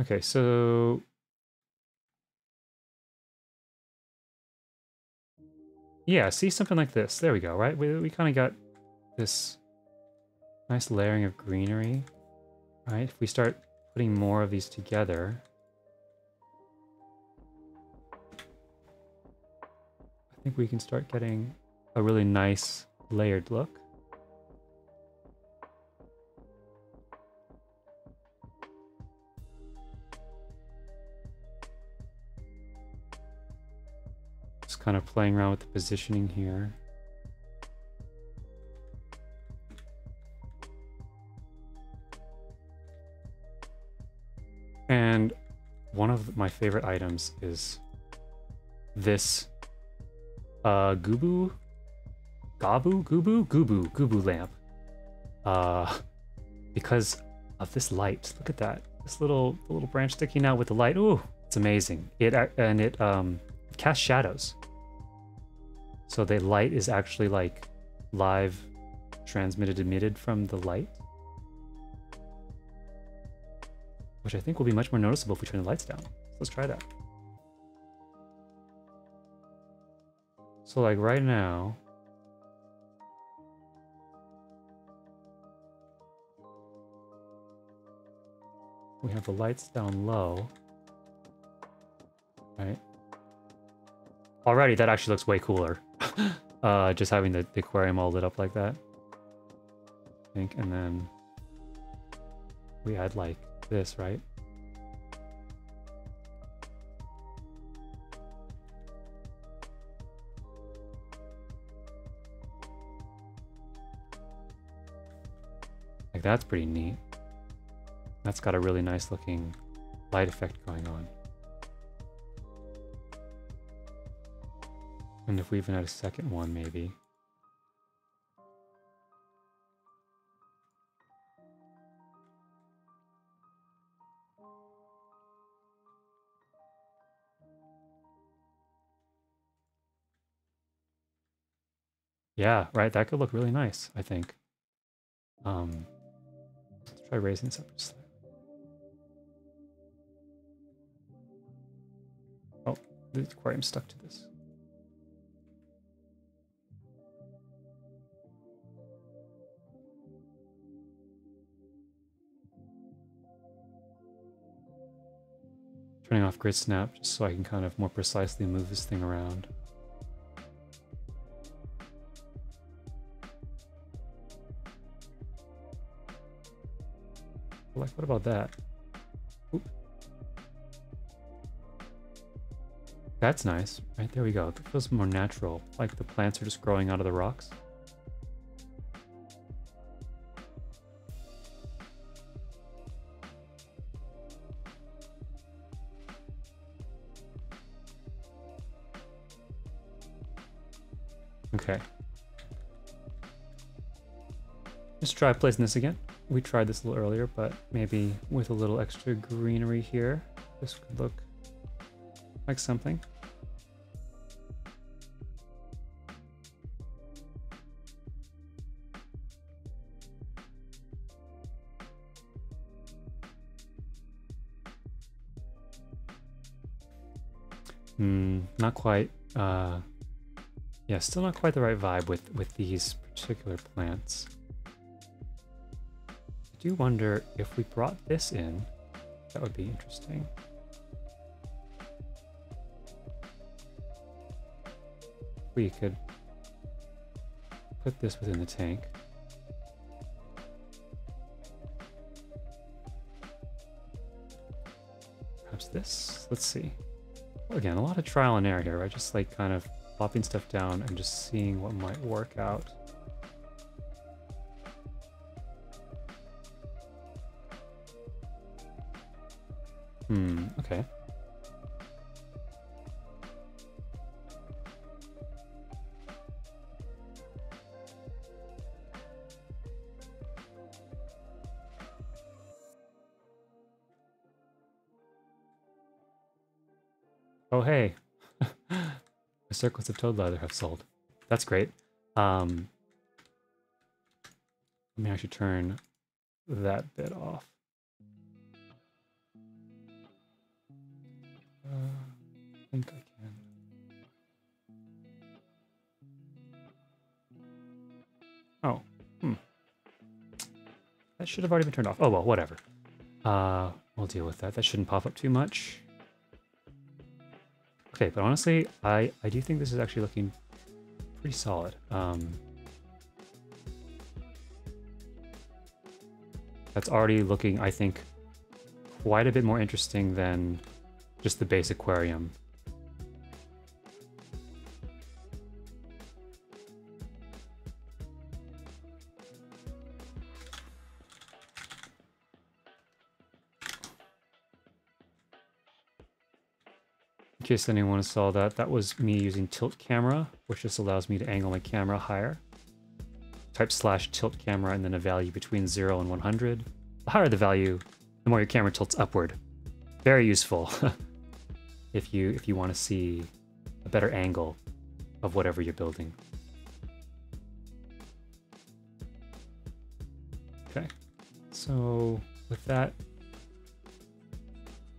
A: Okay, so yeah, see something like this. There we go, right? We kind of got this nice layering of greenery, right? If we start putting more of these together, I think we can start getting a really nice layered look. Just kind of playing around with the positioning here. And one of my favorite items is this Gubu lamp. Because of this light. Look at that. This little branch sticking out with the light. Ooh, it's amazing. It casts shadows. So the light is actually like live transmitted, emitted from the light. Which I think will be much more noticeable if we turn the lights down. So let's try that. So like right now, we have the lights down low, right? Already that actually looks way cooler. Just having the aquarium all lit up like that. I think, and then we add like this, right? Like that's pretty neat. That's got a really nice looking light effect going on. And if we even had a second one, maybe. Yeah, right, that could look really nice, I think. Let's try raising this up just slightly. The aquarium stuck to this. Turning off grid snap just so I can kind of more precisely move this thing around. Like, what about that? Oop. That's nice. Right, there we go. That feels more natural. Like the plants are just growing out of the rocks. Okay. Let's try placing this again. We tried this a little earlier, but maybe with a little extra greenery here, this could look like something. Not quite. Yeah, still not quite the right vibe with these particular plants. I do wonder if we brought this in, that would be interesting. We could put this within the tank. Perhaps this, let's see. Well, again, a lot of trial and error here, right? Just like kind of plopping stuff down and just seeing what might work out. Okay. Oh, hey. The circlets of toad leather have sold. That's great. Let me actually turn that bit off. I think I can. Oh, that should have already been turned off. Oh well, whatever. We'll deal with that. That shouldn't pop up too much. Okay, but honestly, I do think this is actually looking pretty solid. That's already looking, I think, quite a bit more interesting than just the base aquarium. In case anyone saw that, that was me using tilt camera, which just allows me to angle my camera higher. Type /tilt camera and then a value between 0 and 100. The higher the value, the more your camera tilts upward. Very useful if you want to see a better angle of whatever you're building. Okay, so with that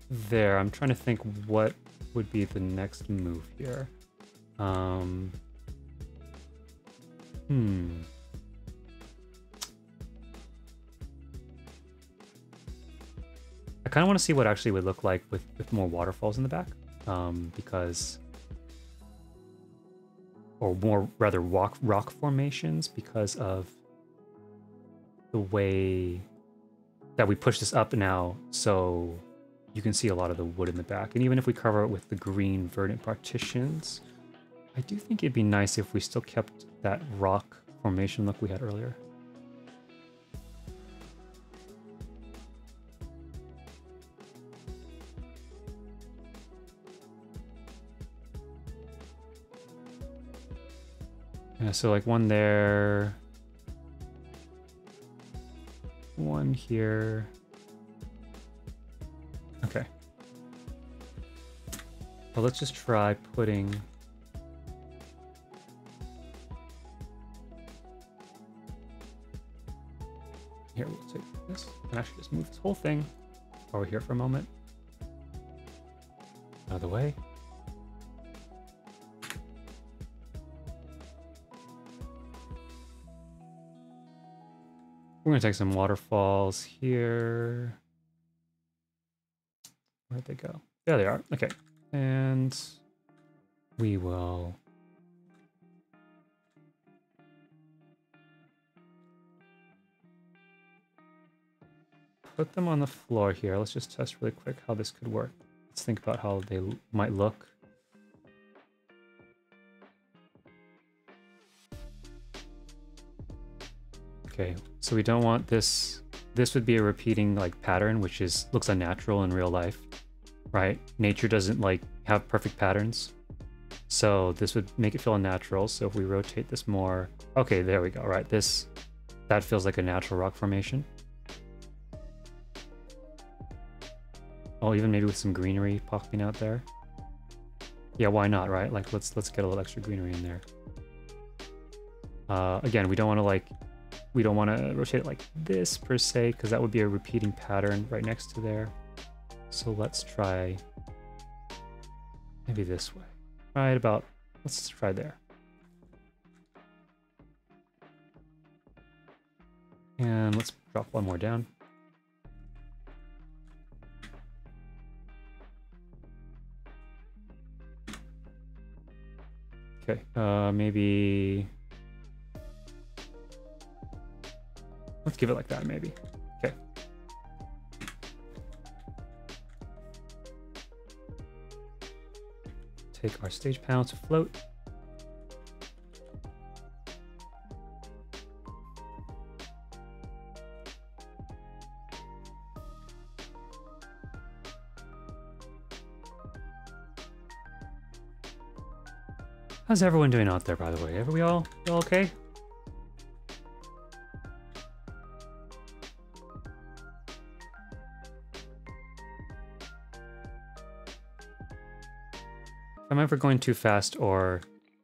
A: there, I'm trying to think what would be the next move here. I kind of want to see what actually would look like with more waterfalls in the back, because, or more rather rock formations, because of the way that we push this up now, so you can see a lot of the wood in the back. And even if we cover it with the green verdant partitions, I do think it'd be nice if we still kept that rock formation look we had earlier. Yeah, so like one there, one here. Okay. Well, let's just try putting here. We'll take this and actually just move this whole thing over here for a moment. Out of the way. We're gonna take some waterfalls here. Where'd they go? There they are. Okay. And we will put them on the floor here. Let's just test really quick how this could work. Let's think about how they might look. Okay, so we don't want this. This would be a repeating like pattern, which looks unnatural in real life, right? Nature doesn't like have perfect patterns. So this would make it feel unnatural. So if we rotate this more, okay, there we go, right? That feels like a natural rock formation. Oh, even maybe with some greenery popping out there. Yeah, why not, right? Like let's get a little extra greenery in there. Again, we don't want to rotate it like this per se, because that would be a repeating pattern right next to there. So let's try maybe this way. Right about, let's try there. And let's drop one more down. Okay, maybe let's give it like that, maybe. Okay. Take our stage panel to float. How's everyone doing out there, by the way? Are we all okay? If I'm ever going too fast, or,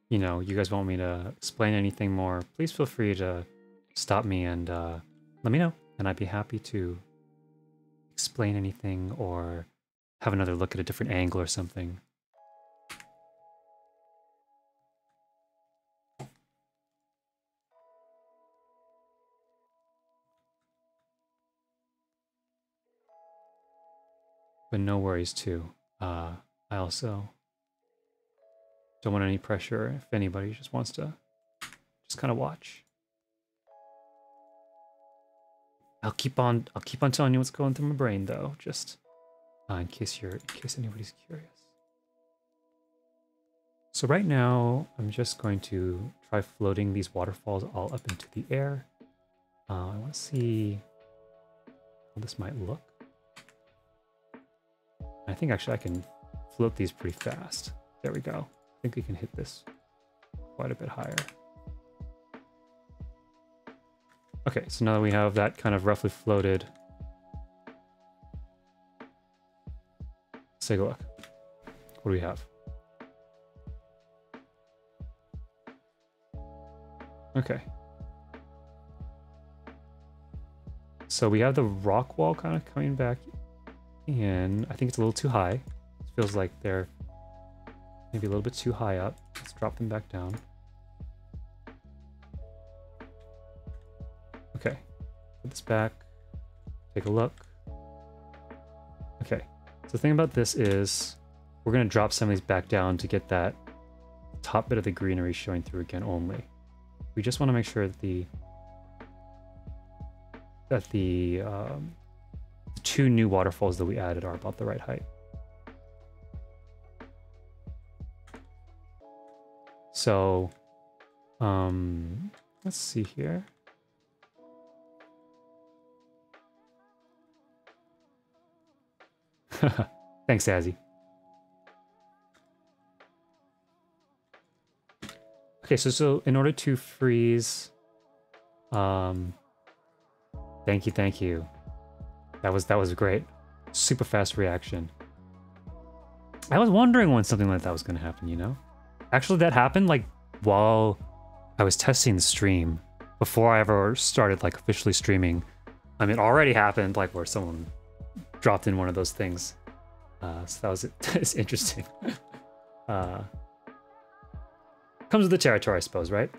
A: you know, you guys want me to explain anything more, please feel free to stop me and let me know, and I'd be happy to explain anything or have another look at a different angle or something. But no worries too. I also don't want any pressure if anybody just wants to just kind of watch. I'll keep on telling you what's going through my brain though, just in case anybody's curious. So right now I'm just going to try floating these waterfalls all up into the air. I want to see how this might look. I think actually I can float these pretty fast. There we go. I think we can hit this quite a bit higher. Okay, so now that we have that kind of roughly floated, let's take a look. What do we have? Okay. So we have the rock wall kind of coming back in. I think it's a little too high. It feels like they're maybe a little bit too high up. Let's drop them back down. Okay, put this back, take a look. Okay, so the thing about this is we're gonna drop some of these back down to get that top bit of the greenery showing through again only. We just wanna make sure that the two new waterfalls that we added are about the right height. So, let's see here. Thanks, Azzy. Okay, so in order to freeze, thank you. That was great. Super fast reaction. I was wondering when something like that was going to happen, you know? Actually, that happened like while I was testing the stream, before I ever started like officially streaming. I mean, it already happened, like where someone dropped in one of those things. So that was it's interesting. Comes with the territory, I suppose, right?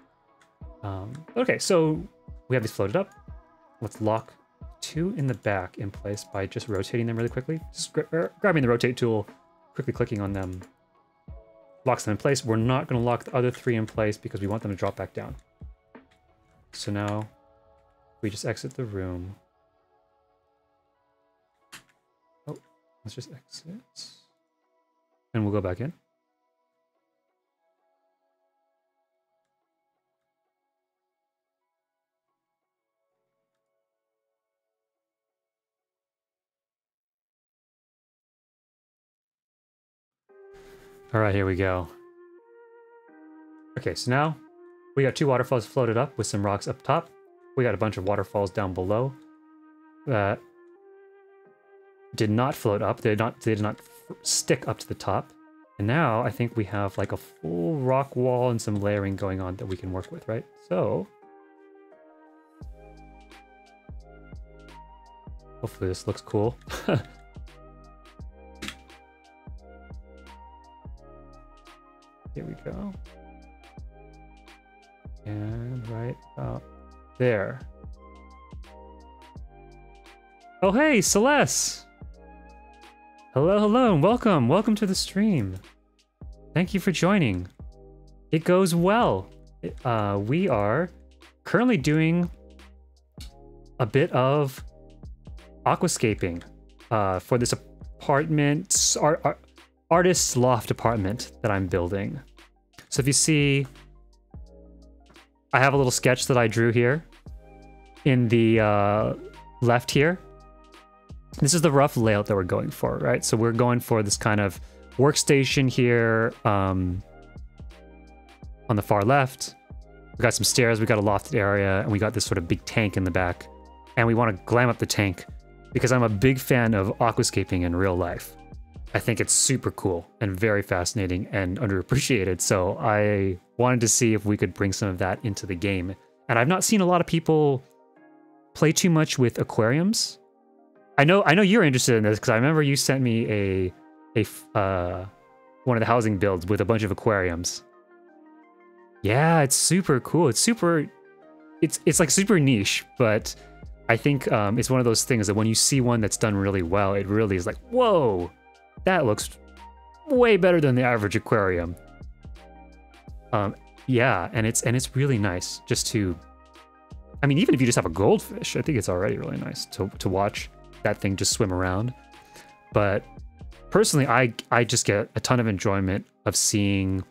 A: Okay, so we have these floated up. let's lock 2 in the back in place by just rotating them really quickly. Just grabbing the rotate tool, quickly clicking on them, locks them in place. We're not going to lock the other 3 in place because we want them to drop back down. So now we just exit the room. Oh, let's just exit. And we'll go back in. All right, here we go. Okay, so now we got 2 waterfalls floated up with some rocks up top. We got a bunch of waterfalls down below that did not float up. They did not stick up to the top. And now I think we have like a full rock wall and some layering going on that we can work with, right? So hopefully this looks cool. Here we go. And right about there. Oh, hey, Celeste! Hello, hello, and welcome. Welcome to the stream. Thank you for joining. It goes well. We are currently doing a bit of aquascaping for this apartment, artist's loft apartment that I'm building. So if you see, I have a little sketch that I drew here in the left here. This is the rough layout that we're going for, right? So we're going for this kind of workstation here on the far left. We got some stairs, we got a lofted area, and we got this sort of big tank in the back. And we want to glam up the tank because I'm a big fan of aquascaping in real life. I think it's super cool and very fascinating and underappreciated. So I wanted to see if we could bring some of that into the game. And I've not seen a lot of people play too much with aquariums. I know you're interested in this because I remember you sent me one of the housing builds with a bunch of aquariums. Yeah, it's super cool. It's like super niche, but I think it's one of those things that when you see one that's done really well, it really is like, whoa, that looks way better than the average aquarium. Yeah, and it's really nice just to, I mean, even if you just have a goldfish, I think it's already really nice to watch that thing just swim around. But personally, I just get a ton of enjoyment of seeing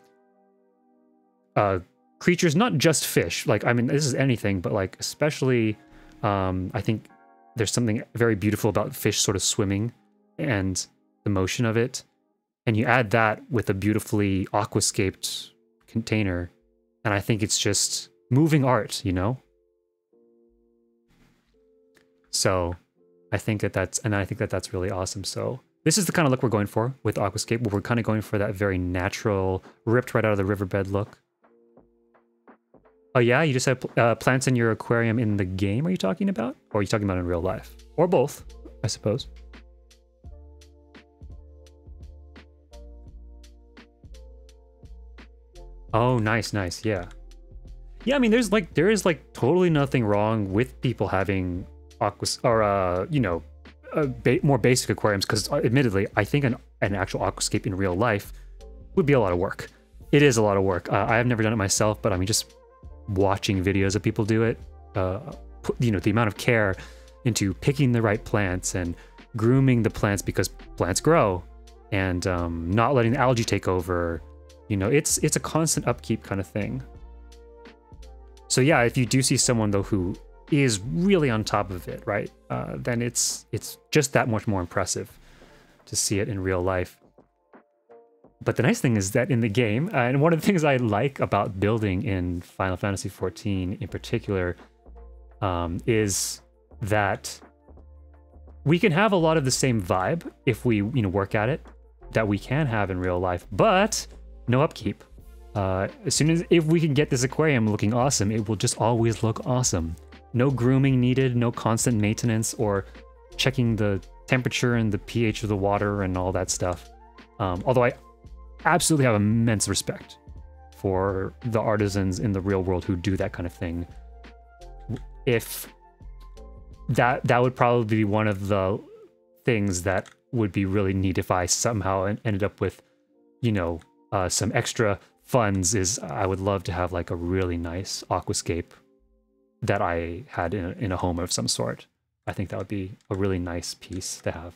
A: creatures, not just fish. Like, I mean, this is anything, but like especially, I think there's something very beautiful about fish sort of swimming and the motion of it. And you add that with a beautifully aquascaped container, and I think it's just moving art, you know? So I think that's really awesome. So this is the kind of look we're going for with Aquascape, where we're kind of going for that very natural, ripped right out of the riverbed look. Oh yeah, you just have plants in your aquarium in the game, are you talking about? Or are you talking about in real life? Or both, I suppose. Oh, nice, nice, yeah. Yeah, I mean, there is like totally nothing wrong with people having more basic aquariums, because admittedly, I think an actual aquascape in real life would be a lot of work. It is a lot of work. I have never done it myself, but I mean, just watching videos of people do it, the amount of care into picking the right plants and grooming the plants because plants grow, and not letting the algae take over. You know, it's a constant upkeep kind of thing. So yeah, if you do see someone though who is really on top of it, right, then it's just that much more impressive to see it in real life. But the nice thing is that in the game, and one of the things I like about building in Final Fantasy XIV in particular, is that we can have a lot of the same vibe if we work at it that we can have in real life, but no upkeep. If we can get this aquarium looking awesome, it will just always look awesome. No grooming needed, no constant maintenance or checking the temperature and the pH of the water and all that stuff. Although I absolutely have immense respect for the artisans in the real world who do that kind of thing. If that would probably be one of the things that would be really neat if I somehow ended up with, you know, some extra funds. Is I would love to have like a really nice aquascape that I had in a home of some sort. I think that would be a really nice piece to have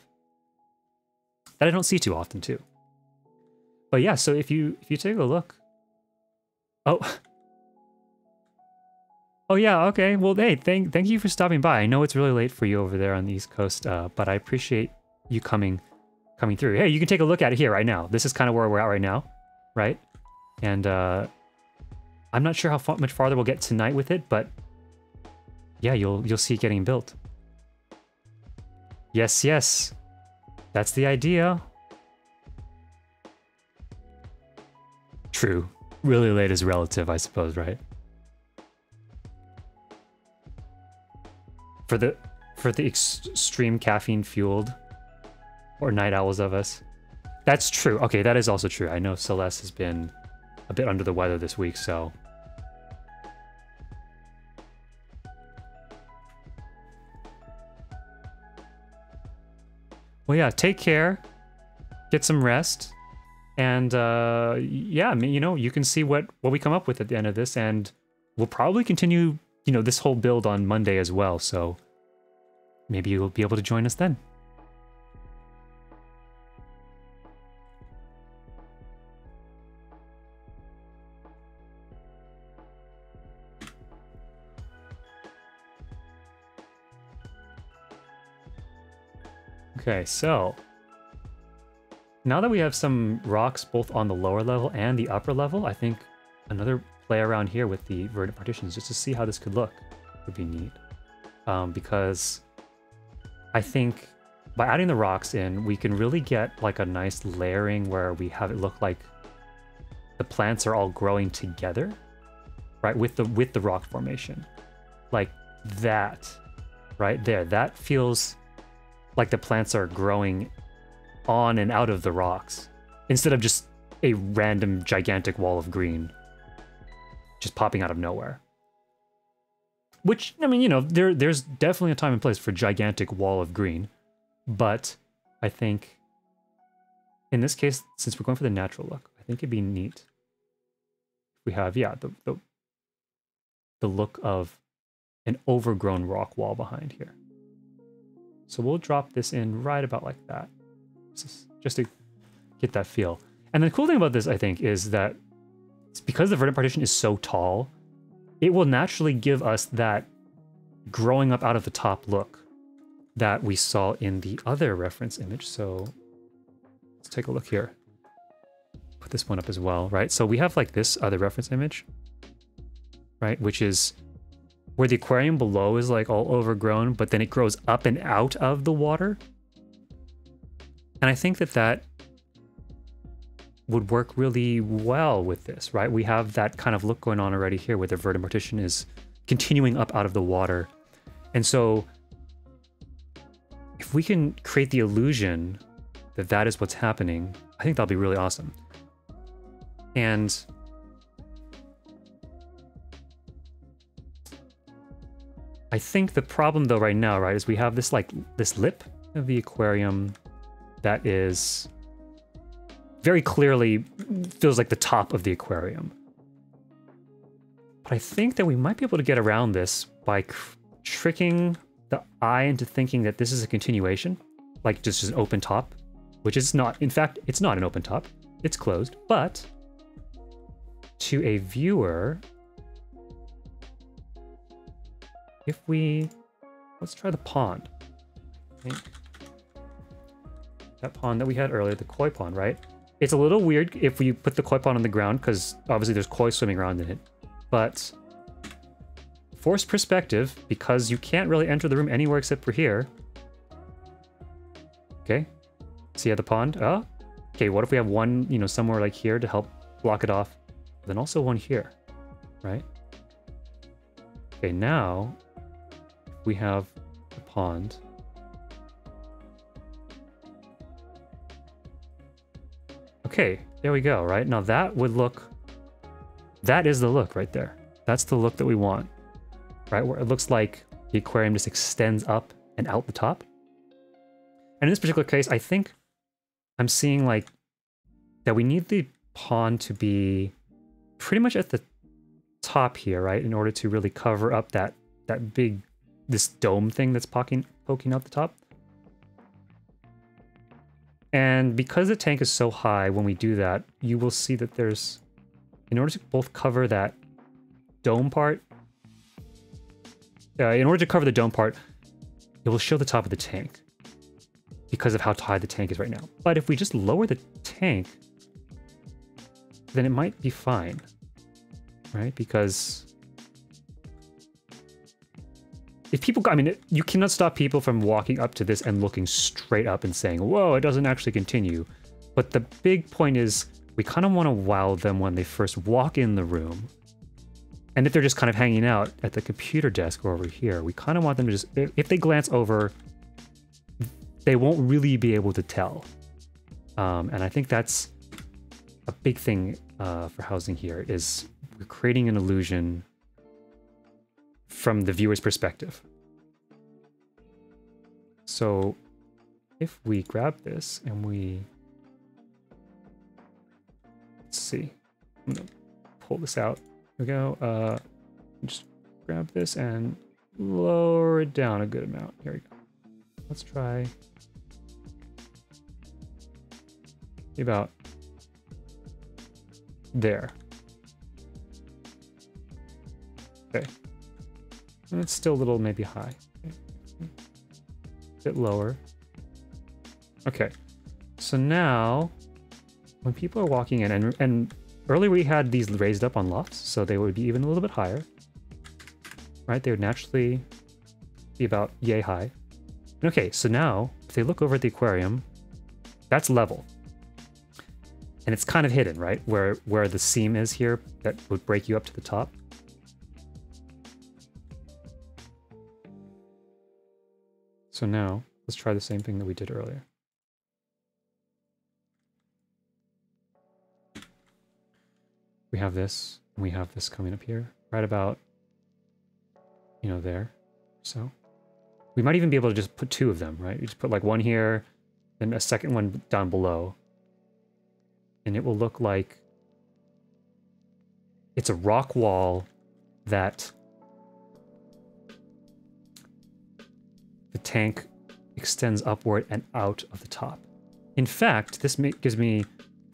A: that I don't see too often too. But yeah, so if you take a look, oh yeah, okay. Well, hey, thank you for stopping by. I know it's really late for you over there on the East Coast, but I appreciate you coming through. Hey, you can take a look at it here right now. This is kind of where we're at right now, right? And I'm not sure how much farther we'll get tonight with it, but yeah, you'll see it getting built. Yes, yes, that's the idea. True. Really late is relative, I suppose, right? For the extreme caffeine fueled or night owls of us. That's true. Okay, that is also true. I know Celeste has been a bit under the weather this week, so. Well, yeah, take care, get some rest, and yeah, I mean, you know, you can see what we come up with at the end of this, and we'll probably continue, you know, this whole build on Monday as well, so maybe you'll be able to join us then. Okay, so now that we have some rocks both on the lower level and the upper level, I think another play around here with the verdant partitions just to see how this could look would be neat. Because I think by adding the rocks in, we can really get like a nice layering where we have it look like the plants are all growing together, right? With the rock formation, like that, right there. That feels like the plants are growing on and out of the rocks instead of just a random gigantic wall of green just popping out of nowhere. Which, I mean, you know, there's definitely a time and place for gigantic wall of green, but I think in this case, since we're going for the natural look, I think it'd be neat if we have, yeah, the look of an overgrown rock wall behind here. So we'll drop this in right about like that, just to get that feel. And the cool thing about this, I think, is that it's because the verdant partition is so tall, it will naturally give us that growing up out of the top look that we saw in the other reference image. So let's take a look here. Put this one up as well, right? So we have like this other reference image, right? Which is where the aquarium below is like all overgrown, but then it grows up and out of the water. And I think that would work really well with this, right? We have that kind of look going on already here where the verdant partition is continuing up out of the water. And so if we can create the illusion that that is what's happening, I think that'll be really awesome. And I think the problem though right now, right, is we have this like this lip of the aquarium that is very clearly feels like the top of the aquarium. But I think that we might be able to get around this by tricking the eye into thinking that this is a continuation, like just an open top, which is not. In fact, it's not an open top. It's closed. But to a viewer, if we, let's try the pond. Okay. That pond that we had earlier, the koi pond, right? It's a little weird if we put the koi pond on the ground because obviously there's koi swimming around in it. But forced perspective, because you can't really enter the room anywhere except for here. Okay, see at the pond? Oh, okay, what if we have one, you know, somewhere like here to help block it off? Then also one here, right? Okay, now we have the pond. Okay, there we go, right? Now that would look, that is the look right there. That's the look that we want, right? Where it looks like the aquarium just extends up and out the top. And in this particular case, I think I'm seeing like that we need the pond to be pretty much at the top here, right? In order to really cover up that big, this dome thing that's poking out the top. And because the tank is so high, when we do that, you will see that there's, in order to both cover that dome part, in order to cover the dome part, it will show the top of the tank because of how high the tank is right now. But if we just lower the tank, then it might be fine, right? Because if people, I mean, you cannot stop people from walking up to this and looking straight up and saying, whoa, it doesn't actually continue. But the big point is we kind of want to wow them when they first walk in the room. And if they're just kind of hanging out at the computer desk or over here, we kind of want them to just, if they glance over, they won't really be able to tell. And I think that's a big thing for housing here, is we're creating an illusion from the viewer's perspective. So if we grab this and let's see, I'm gonna pull this out. Here we go. Just grab this and lower it down a good amount. Here we go. Let's try about there. Okay. And it's still a little maybe high. Okay. A bit lower. Okay. So now, when people are walking in, and earlier we had these raised up on lofts, so they would be even a little bit higher. Right? They would naturally be about yay high. Okay, so now, if they look over at the aquarium, that's level. And it's kind of hidden, right? Where the seam is here that would break you up to the top. So now, let's try the same thing that we did earlier. We have this, and we have this coming up here, right about, you know, there. So we might even be able to just put two of them, right? You just put like one here, then a second one down below. And it will look like it's a rock wall that the tank extends upward and out of the top. In fact, this gives me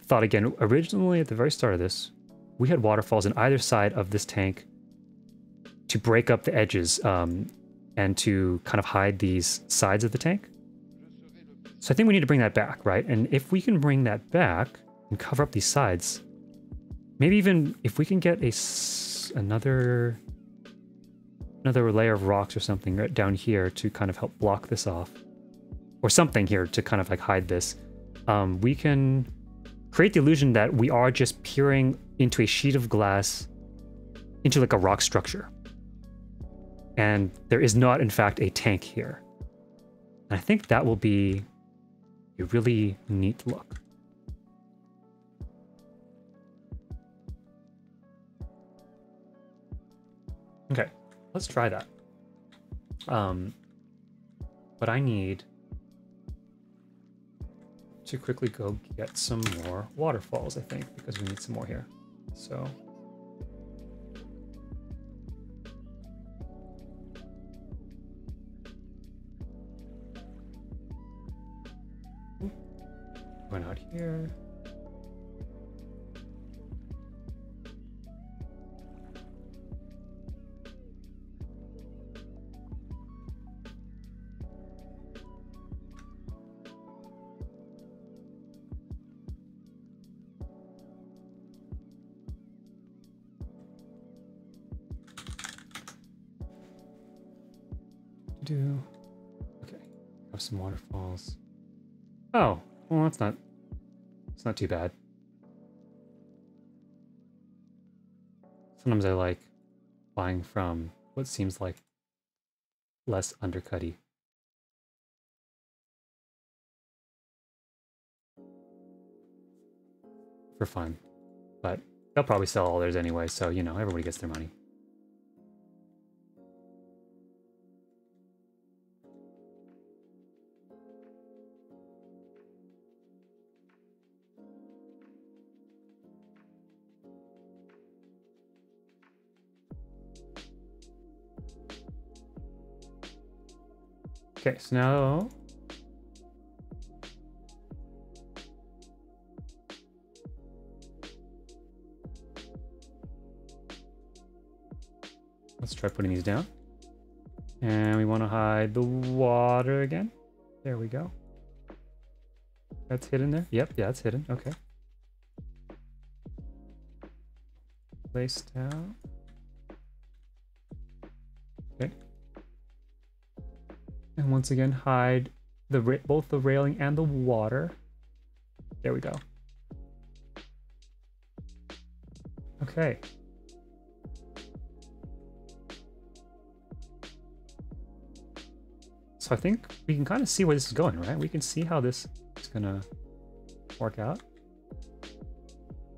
A: thought again. Originally, at the very start of this, we had waterfalls on either side of this tank to break up the edges and to kind of hide these sides of the tank. So I think we need to bring that back, right? And if we can bring that back and cover up these sides, maybe even if we can get another layer of rocks or something right down here to kind of help block this off, or something here to kind of like hide this, we can create the illusion that we are just peering into a sheet of glass into like a rock structure. And there is not, in fact, a tank here. And I think that will be a really neat look. Okay, let's try that. But I need to quickly go get some more waterfalls, I think, because we need some more here. So going out here. Okay, have some waterfalls. Oh, well, it's not too bad. Sometimes I like buying from what seems like less undercutty. For fun. But they'll probably sell all theirs anyway, so, you know, everybody gets their money. Okay, so now... let's try putting these down. And we want to hide the water again. There we go. That's hidden there? Yep, yeah, it's hidden. Okay. Place down. Okay. And once again, hide the both the railing and the water. There we go. Okay. So I think we can kind of see where this is going, right? We can see how this is gonna work out.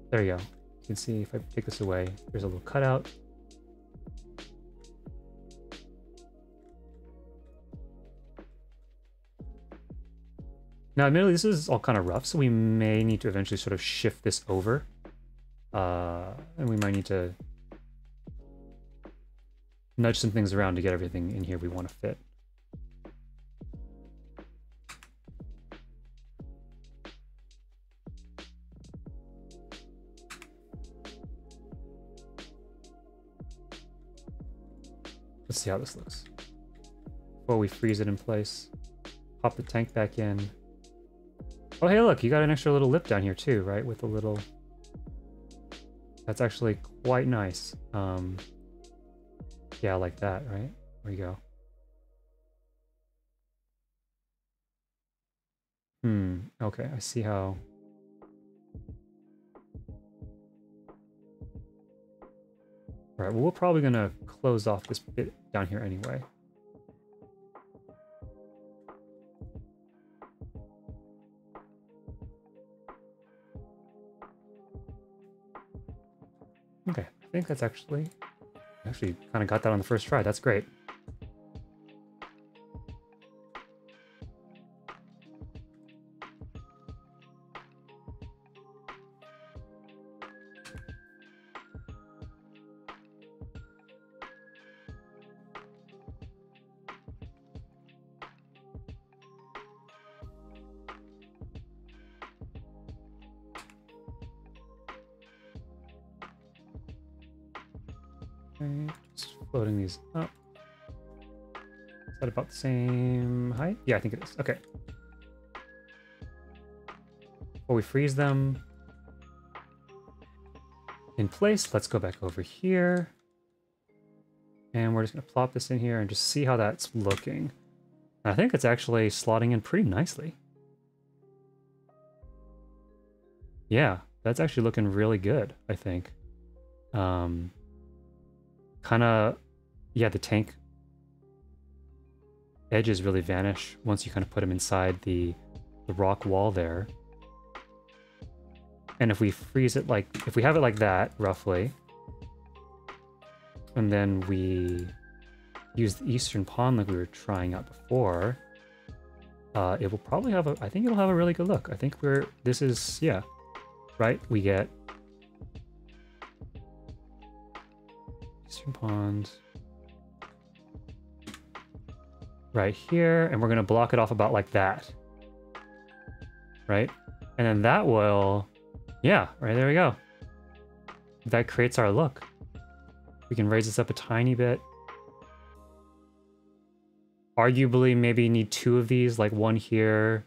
A: There you go. You can see if I take this away, there's a little cutout. Now, admittedly, this is all kind of rough, so we may need to eventually sort of shift this over. And we might need to nudge some things around to get everything in here we want to fit. Let's see how this looks. Before we freeze it in place, pop the tank back in. Oh, hey, look, you got an extra little lip down here too, right? With a little... that's actually quite nice. Yeah, like that, right? There you go. Okay, I see how... all right, well, we're probably gonna close off this bit down here anyway. Okay, I think that's actually kind of got that on the first try. That's great. Okay, just floating these up. Is that about the same height? Yeah, I think it is. Okay. Before we freeze them in place, let's go back over here. And we're just going to plop this in here and just see how that's looking. And I think it's actually slotting in pretty nicely. Yeah, that's actually looking really good, I think. Kind of, yeah, the tank edges really vanish once you kind of put them inside the rock wall there. And if we freeze it like, if we have it like that, roughly, and then we use the eastern pond like we were trying out before, it will probably have a, I think it'll have a really good look. I think this is, yeah, right? We get eastern pond right here, and we're going to block it off about like that, right? And then that will, yeah, right, there we go. That creates our look. We can raise this up a tiny bit. Arguably, maybe need two of these, like one here,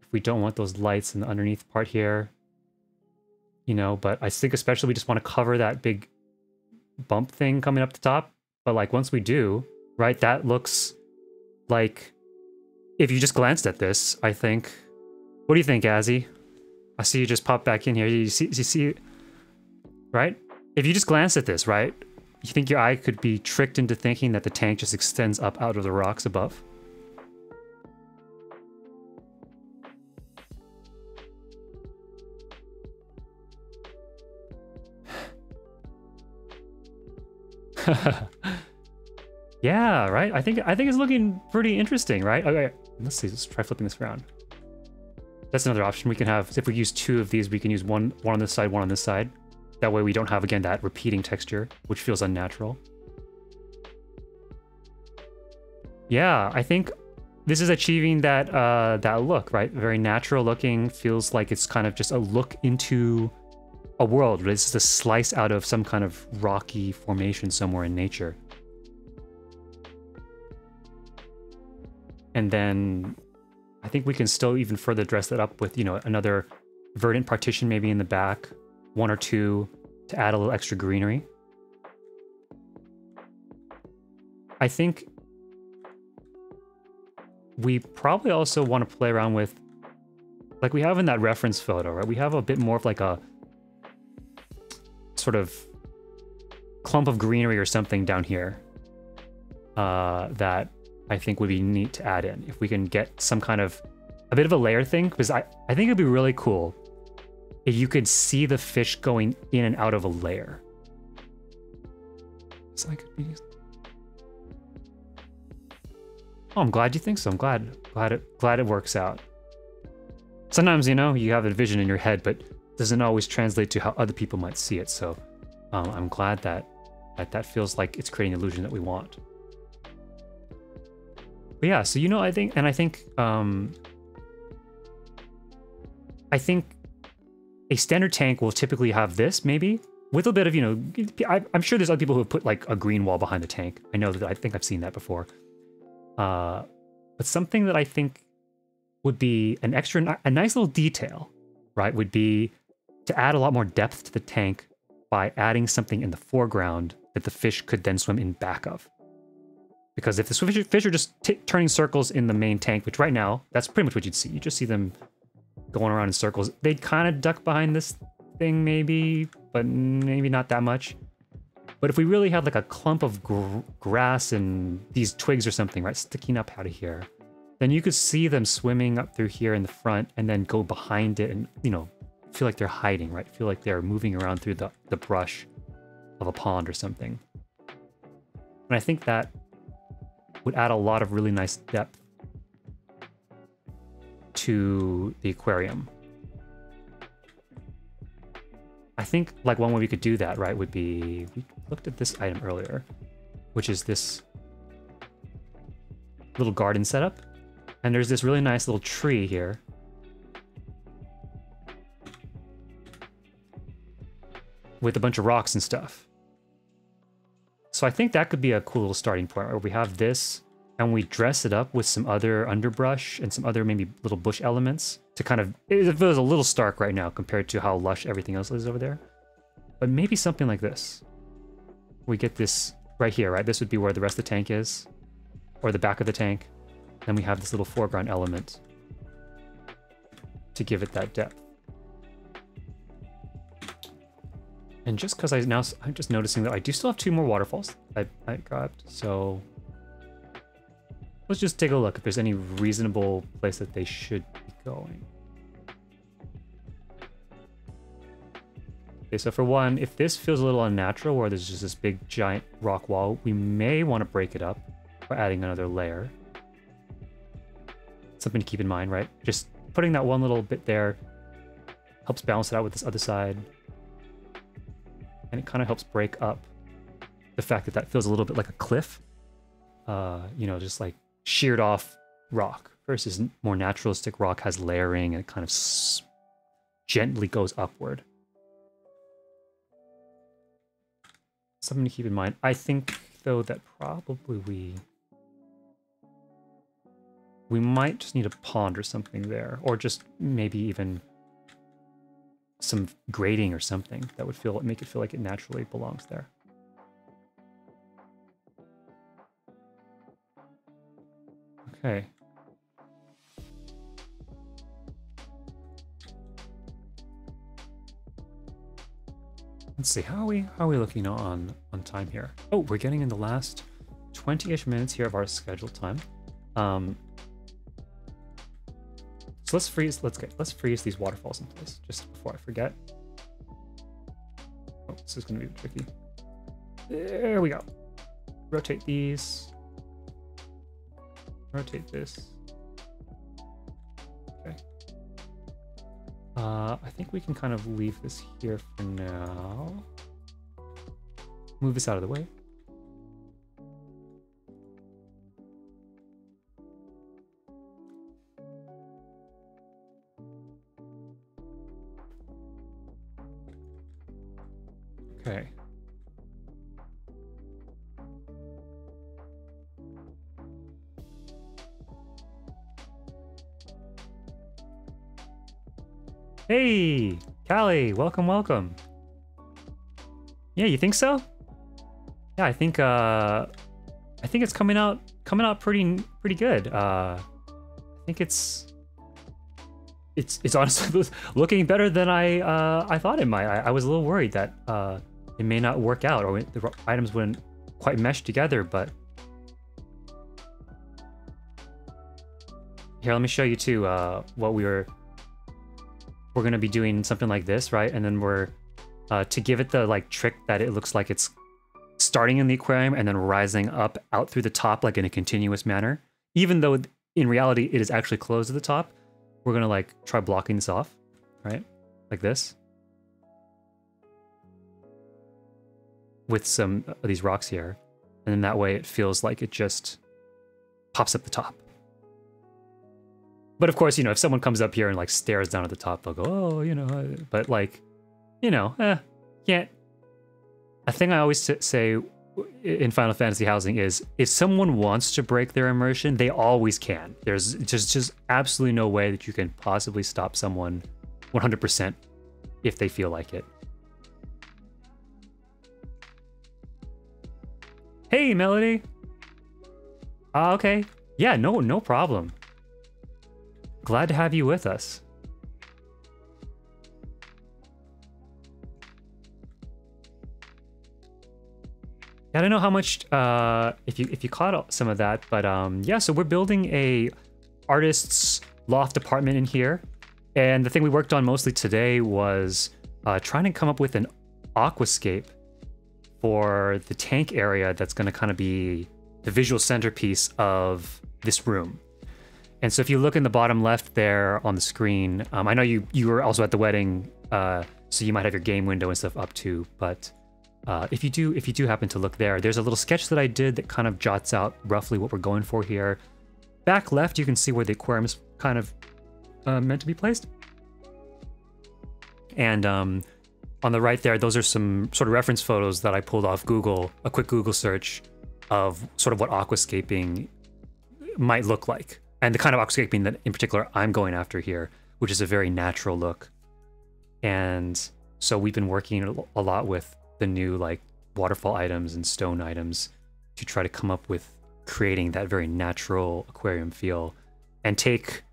A: if we don't want those lights in the underneath part here, you know. But I think especially we just want to cover that big bump thing coming up the top. But like once we do, right, that looks like, if you just glanced at this, I think, what do you think, Azzy? I see you just pop back in here. You see, right? If you just glanced at this, right, you think your eye could be tricked into thinking that the tank just extends up out of the rocks above? Yeah, right? I think it's looking pretty interesting, right? Okay, let's see, let's try flipping this around. That's another option. We can have, if we use two of these, we can use one on this side, one on this side. That way we don't have, again, that repeating texture, which feels unnatural. Yeah, I think this is achieving that that look, right? Very natural looking, feels like it's kind of just a look into a world. This is a slice out of some kind of rocky formation somewhere in nature. And then I think we can still even further dress that up with, you know, another verdant partition maybe in the back, one or two to add a little extra greenery. I think we probably also want to play around with, like we have in that reference photo, right? We have a bit more of like a sort of clump of greenery or something down here that I think would be neat to add in. If we can get some kind of, a bit of a layer thing, because I think it'd be really cool if you could see the fish going in and out of a layer. So I could be... Oh, I'm glad you think so. I'm glad it works out. Sometimes, you know, you have a vision in your head, but it doesn't always translate to how other people might see it. So I'm glad that that feels like it's creating the illusion that we want. But yeah, so, you know, I think a standard tank will typically have this, maybe with a bit of, you know, I'm sure there's other people who have put like a green wall behind the tank. I know that, I think I've seen that before. But something that I think would be an extra, a nice little detail, right, would be to add a lot more depth to the tank by adding something in the foreground that the fish could then swim in back of. Because if the fish are just turning circles in the main tank, which right now, that's pretty much what you'd see. You just see them going around in circles. They'd kind of duck behind this thing maybe, but maybe not that much. But if we really had like a clump of grass and these twigs or something, right, sticking up out of here, then you could see them swimming up through here in the front and then go behind it and, you know, feel like they're hiding, right? Feel like they're moving around through the brush of a pond or something. And I think that would add a lot of really nice depth to the aquarium. I think like one way we could do that, right, would be, we looked at this item earlier, which is this little garden setup. And there's this really nice little tree here. With a bunch of rocks and stuff. So I think that could be a cool little starting point, where we have this and we dress it up with some other underbrush and some other maybe little bush elements to kind of, it feels a little stark right now compared to how lush everything else is over there. But maybe something like this. We get this right here, right? This would be where the rest of the tank is, or the back of the tank. Then we have this little foreground element to give it that depth. And just because I'm just noticing that I do still have 2 more waterfalls I grabbed, so let's just take a look if there's any reasonable place that they should be going. Okay, so for one, if this feels a little unnatural, where there's just this big giant rock wall, we may want to break it up by adding another layer. Something to keep in mind, right? Just putting that one little bit there helps balance it out with this other side. And it kind of helps break up the fact that that feels a little bit like a cliff. You know, just like sheared off rock versus more naturalistic rock has layering and it kind of gently goes upward. Something to keep in mind. I think, though, that probably we might just need a pond or something there, or just maybe even some grading or something that would make it feel like it naturally belongs there. Okay. Let's see, how are we looking on time here? Oh, we're getting in the last 20-ish minutes here of our scheduled time. So let's freeze these waterfalls in place just before I forget. Oh, this is gonna be tricky. There we go. Rotate these. Rotate this. Okay. I think we can kind of leave this here for now. Move this out of the way. Okay. Hey, Callie, welcome, welcome. Yeah, you think so? Yeah, I think it's coming out pretty good. I think it's honestly looking better than I thought it might. I was a little worried that it may not work out, or the items wouldn't quite mesh together, but here, let me show you too what we're gonna be doing something like this, right? And then we're to give it the like trick that it looks like it's starting in the aquarium and then rising up out through the top like in a continuous manner, even though in reality it is actually closed at the top. We're gonna like try blocking this off, right? Like this. With some of these rocks here. And then that way it feels like it just pops up the top. But of course, you know, if someone comes up here and like stares down at the top, they'll go, oh, you know, but like, you know, can't. A thing I always say in Final Fantasy Housing is if someone wants to break their immersion, they always can. There's just absolutely no way that you can possibly stop someone 100% if they feel like it. Hey, Melody. Okay. Yeah, no problem. Glad to have you with us. I don't know how much if you caught some of that, but yeah, so we're building a artist's loft apartment in here, and the thing we worked on mostly today was trying to come up with an aquascape for the tank area that's going to kind of be the visual centerpiece of this room. And so if you look in the bottom left there on the screen, I know you were also at the wedding, so you might have your game window and stuff up too, but if you do happen to look there, there's a little sketch that I did that kind of jots out roughly what we're going for here. Back left, you can see where the aquarium is kind of meant to be placed. And on the right there, those are some sort of reference photos that I pulled off Google, a quick Google search of sort of what aquascaping might look like. And the kind of aquascaping that in particular I'm going after here, which is a very natural look. And so we've been working a lot with the new like waterfall items and stone items to try to come up with creating that very natural aquarium feel, and take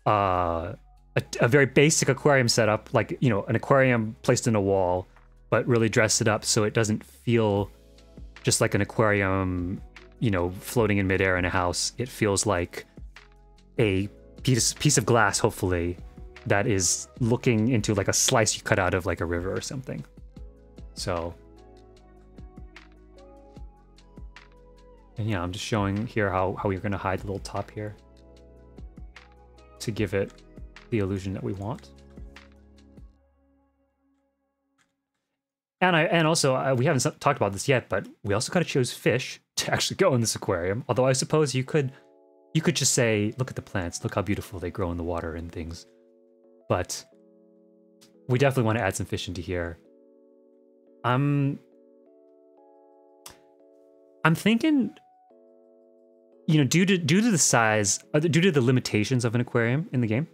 A: a very basic aquarium setup, like, you know, an aquarium placed in a wall, but really dress it up so it doesn't feel just like an aquarium, you know, floating in midair in a house. It feels like a piece of glass, hopefully, that is looking into like a slice you cut out of like a river or something. So, and yeah, I'm just showing here how we're going to hide the little top here to give it the illusion that we want. And also, we haven't talked about this yet, but we also kind of chose fish to actually go in this aquarium. Although I suppose you could just say, look at the plants, look how beautiful they grow in the water and things. But we definitely want to add some fish into here. I'm thinking, you know, due to the size, due to the limitations of an aquarium in the game,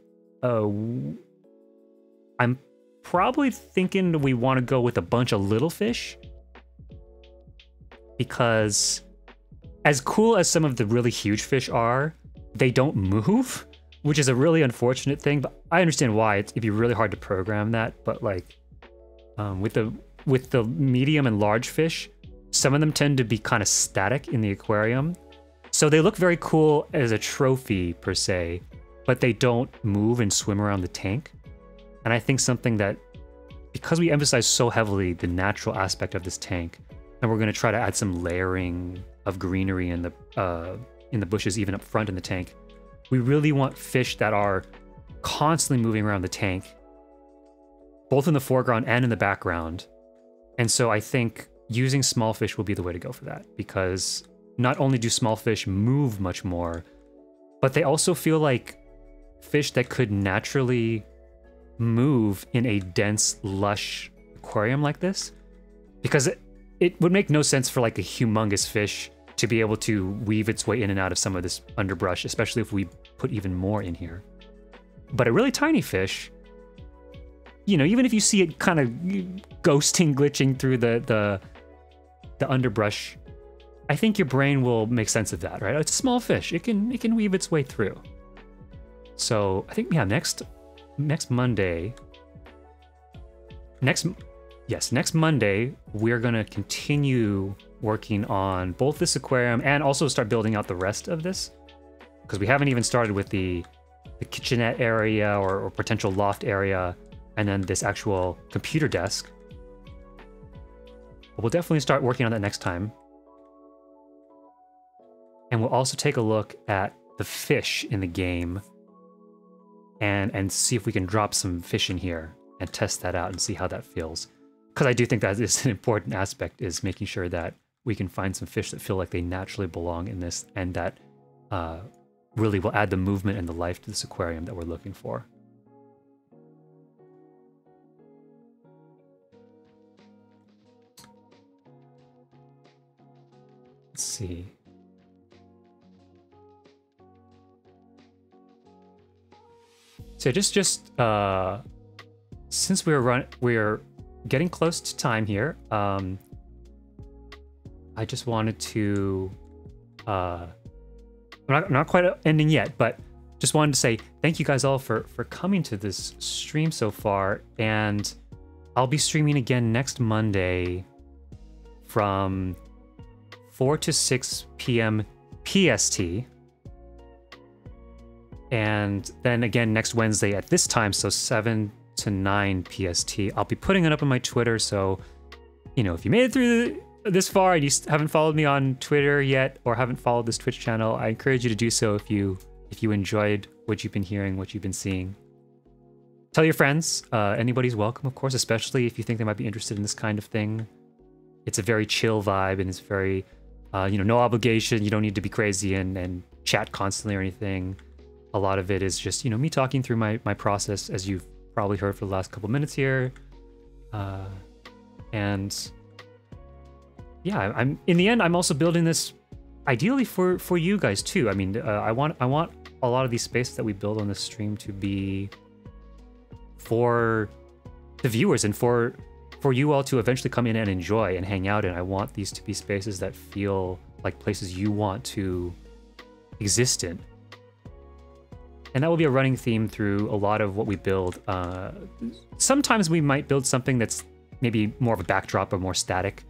A: I'm probably thinking we want to go with a bunch of little fish, because as cool as some of the really huge fish are, they don't move, which is a really unfortunate thing. But I understand why. It'd be really hard to program that. But like, with the medium and large fish, some of them tend to be kind of static in the aquarium. So they look very cool as a trophy per se, but they don't move and swim around the tank. And I think something that, because we emphasize so heavily the natural aspect of this tank, and we're going to try to add some layering of greenery in the bushes, even up front in the tank, we really want fish that are constantly moving around the tank, both in the foreground and in the background. And so I think using small fish will be the way to go for that, because not only do small fish move much more, but they also feel like fish that could naturally move in a dense, lush aquarium like this. because it would make no sense for like a humongous fish to be able to weave its way in and out of some of this underbrush, especially if we put even more in here. But a really tiny fish, you know, even if you see it kind of ghosting, glitching through the underbrush, I think your brain will make sense of that, right? It's a small fish. It can weave its way through. So I think, yeah, next Monday, next Monday, we're gonna continue working on both this aquarium and also start building out the rest of this, because we haven't even started with the kitchenette area or potential loft area, and then this actual computer desk. But we'll definitely start working on that next time. And we'll also take a look at the fish in the game and see if we can drop some fish in here and test that out and see how that feels. Because I do think that is an important aspect, is making sure that we can find some fish that feel like they naturally belong in this, and that really will add the movement and the life to this aquarium that we're looking for. Let's see. So just since we're getting close to time here, I just wanted to I'm not quite ending yet, but just wanted to say thank you guys all for coming to this stream so far, and I'll be streaming again next Monday from 4 to 6 p.m. PST. And then again next Wednesday at this time, so 7 to 9 PST. I'll be putting it up on my Twitter, so, you know, if you made it through this far and you haven't followed me on Twitter yet, or haven't followed this Twitch channel, I encourage you to do so if you enjoyed what you've been hearing, what you've been seeing. Tell your friends. Anybody's welcome, of course, especially if you think they might be interested in this kind of thing. It's a very chill vibe, and it's very, you know, no obligation. You don't need to be crazy and chat constantly or anything. A lot of it is just, you know, me talking through my process, as you've probably heard for the last couple minutes here. And yeah, I'm in the end, I'm also building this ideally for you guys too. I mean, I want a lot of these spaces that we build on this stream to be for the viewers and for you all to eventually come in and enjoy and hang out in. I want these to be spaces that feel like places you want to exist in. And that will be a running theme through a lot of what we build. Sometimes we might build something that's maybe more of a backdrop or more static,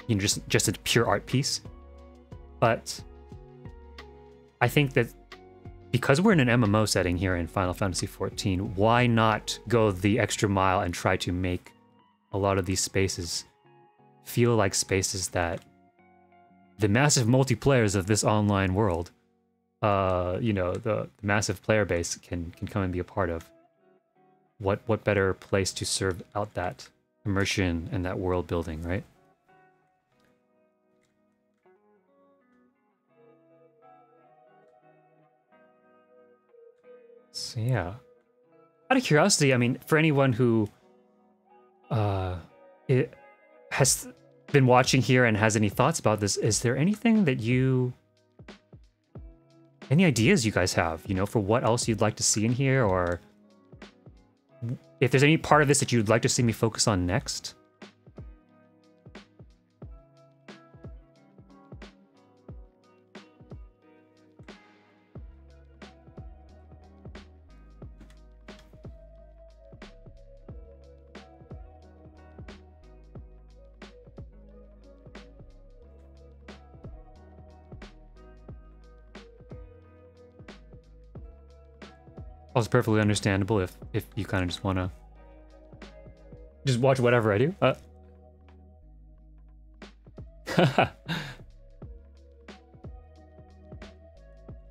A: you know, just a pure art piece. But I think that because we're in an MMO setting here in Final Fantasy XIV, why not go the extra mile and try to make a lot of these spaces feel like spaces that the massive multiplayers of this online world, you know, the massive player base can come and be a part of. What better place to serve out that immersion and that world building, right? So yeah, out of curiosity, I mean, for anyone who it has been watching here and has any thoughts about this, is there anything that any ideas you guys have, you know, for what else you'd like to see in here, or if there's any part of this that you'd like to see me focus on next? It's perfectly understandable if you kind of just want to just watch whatever I do.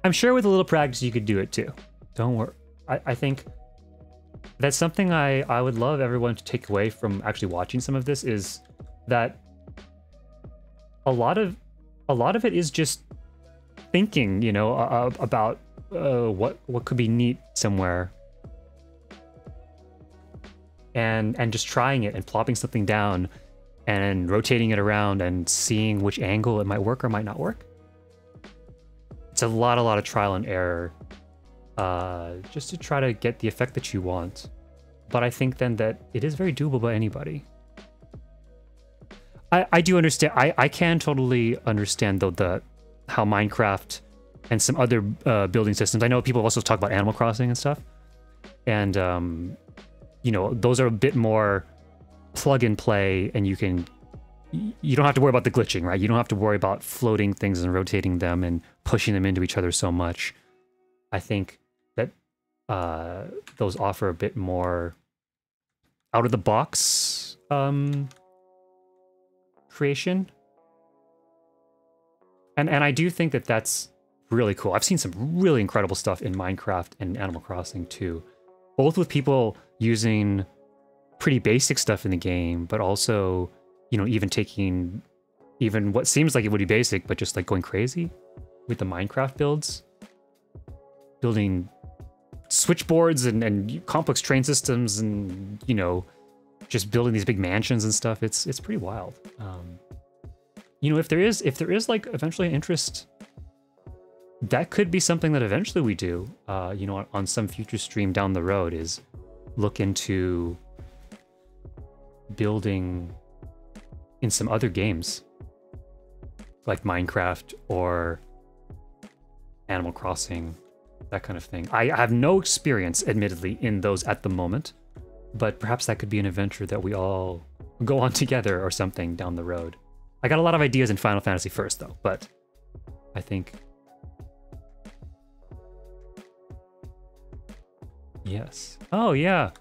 A: I'm sure with a little practice you could do it too. Don't worry. I think that's something I would love everyone to take away from actually watching some of this, is that a lot of it is just thinking, you know, about what could be neat somewhere, and just trying it and plopping something down and rotating it around and seeing which angle it might work or might not work. It's a lot of trial and error, just to try to get the effect that you want. But I think then that it is very doable by anybody. I do understand. I can totally understand though how Minecraft and some other building systems. I know people also talk about Animal Crossing and stuff, and you know, those are a bit more plug and play, and you don't have to worry about the glitching, right? You don't have to worry about floating things and rotating them and pushing them into each other so much. I think that those offer a bit more out of the box creation. And I do think that that's really cool. I've seen some really incredible stuff in Minecraft and Animal Crossing too. Both with people using pretty basic stuff in the game, but also, you know, even taking even what seems like it would be basic, but just like going crazy with the Minecraft builds. Building switchboards and complex train systems and, you know, just building these big mansions and stuff. It's pretty wild. You know, if there is like eventually an interest, that could be something that eventually we do, you know, on some future stream down the road, is look into building in some other games like Minecraft or Animal Crossing, that kind of thing. I have no experience, admittedly, in those at the moment, but perhaps that could be an adventure that we all go on together or something down the road. I got a lot of ideas in Final Fantasy first, though, but I think... Yes. Oh, yeah.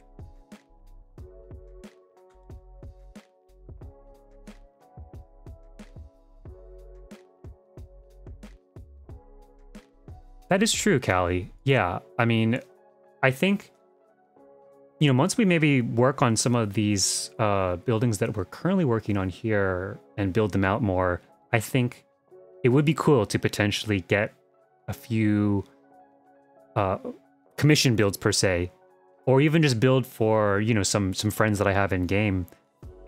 A: That is true, Callie. Yeah, I mean, I think, you know, once we maybe work on some of these buildings that we're currently working on here and build them out more, I think it would be cool to potentially get a few commission builds per se, or even just build for, you know, some friends that I have in game,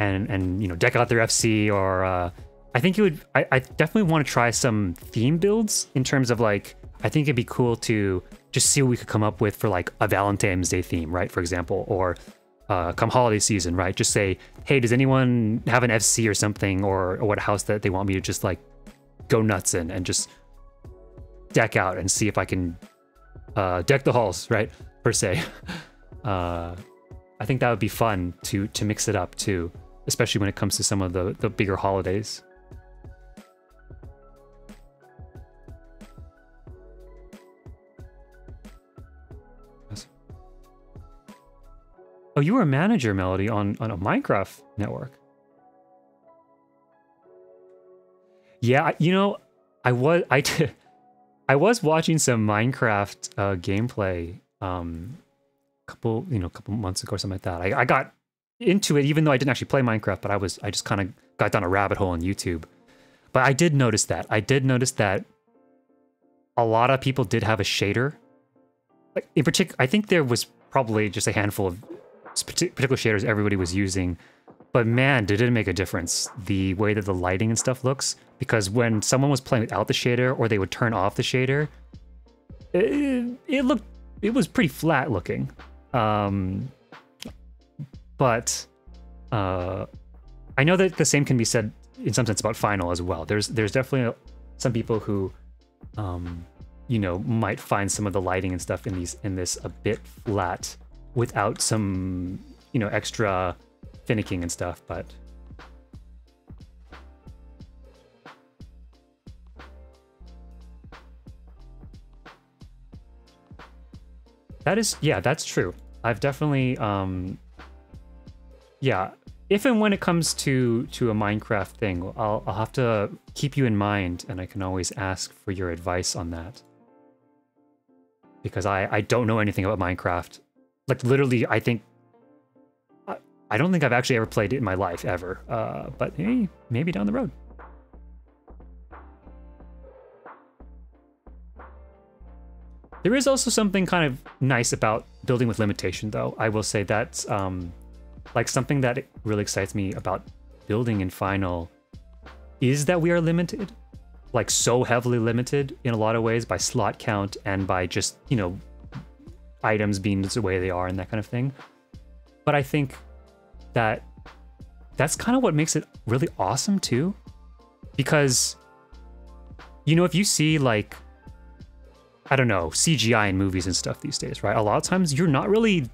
A: and you know, deck out their FC, or I think it would. I definitely want to try some theme builds in terms of like, I think it'd be cool to just see what we could come up with for like a Valentine's Day theme, right? For example, or come holiday season, right? Just say, hey, does anyone have an FC or something, or what house that they want me to just like go nuts in and just deck out and see if I can deck the halls, right? Per se. I think that would be fun to mix it up too, especially when it comes to some of the bigger holidays. Oh, you were a manager, Melody, on a Minecraft network. Yeah, you know, I was watching some Minecraft gameplay couple months ago or something like that. I got into it even though I didn't actually play Minecraft, but I just kind of got down a rabbit hole on YouTube. But I did notice that. A lot of people did have a shader. Like in particular, I think there was probably just a handful of particular shaders everybody was using, but man, did it make a difference the way that the lighting and stuff looks, because when someone was playing without the shader, or they would turn off the shader, it was pretty flat looking. But I know that the same can be said in some sense about Final as well. There's definitely some people who you know, might find some of the lighting and stuff in this a bit flat, without some, you know, extra finicking and stuff, but that's true. I've definitely yeah, if and when it comes to a Minecraft thing, I'll have to keep you in mind, and I can always ask for your advice on that, because I don't know anything about Minecraft. Like, literally, I don't think I've actually ever played it in my life, ever. But hey, maybe down the road. There is also something kind of nice about building with limitation, though. I will say that's like something that really excites me about building in Final is that we are limited, like so heavily limited in a lot of ways by slot count and by just, you know, items being the way they are and that kind of thing. But I think that that's kind of what makes it really awesome too. Because, you know, if you see like, I don't know, CGI in movies and stuff these days, right? A lot of times you're not really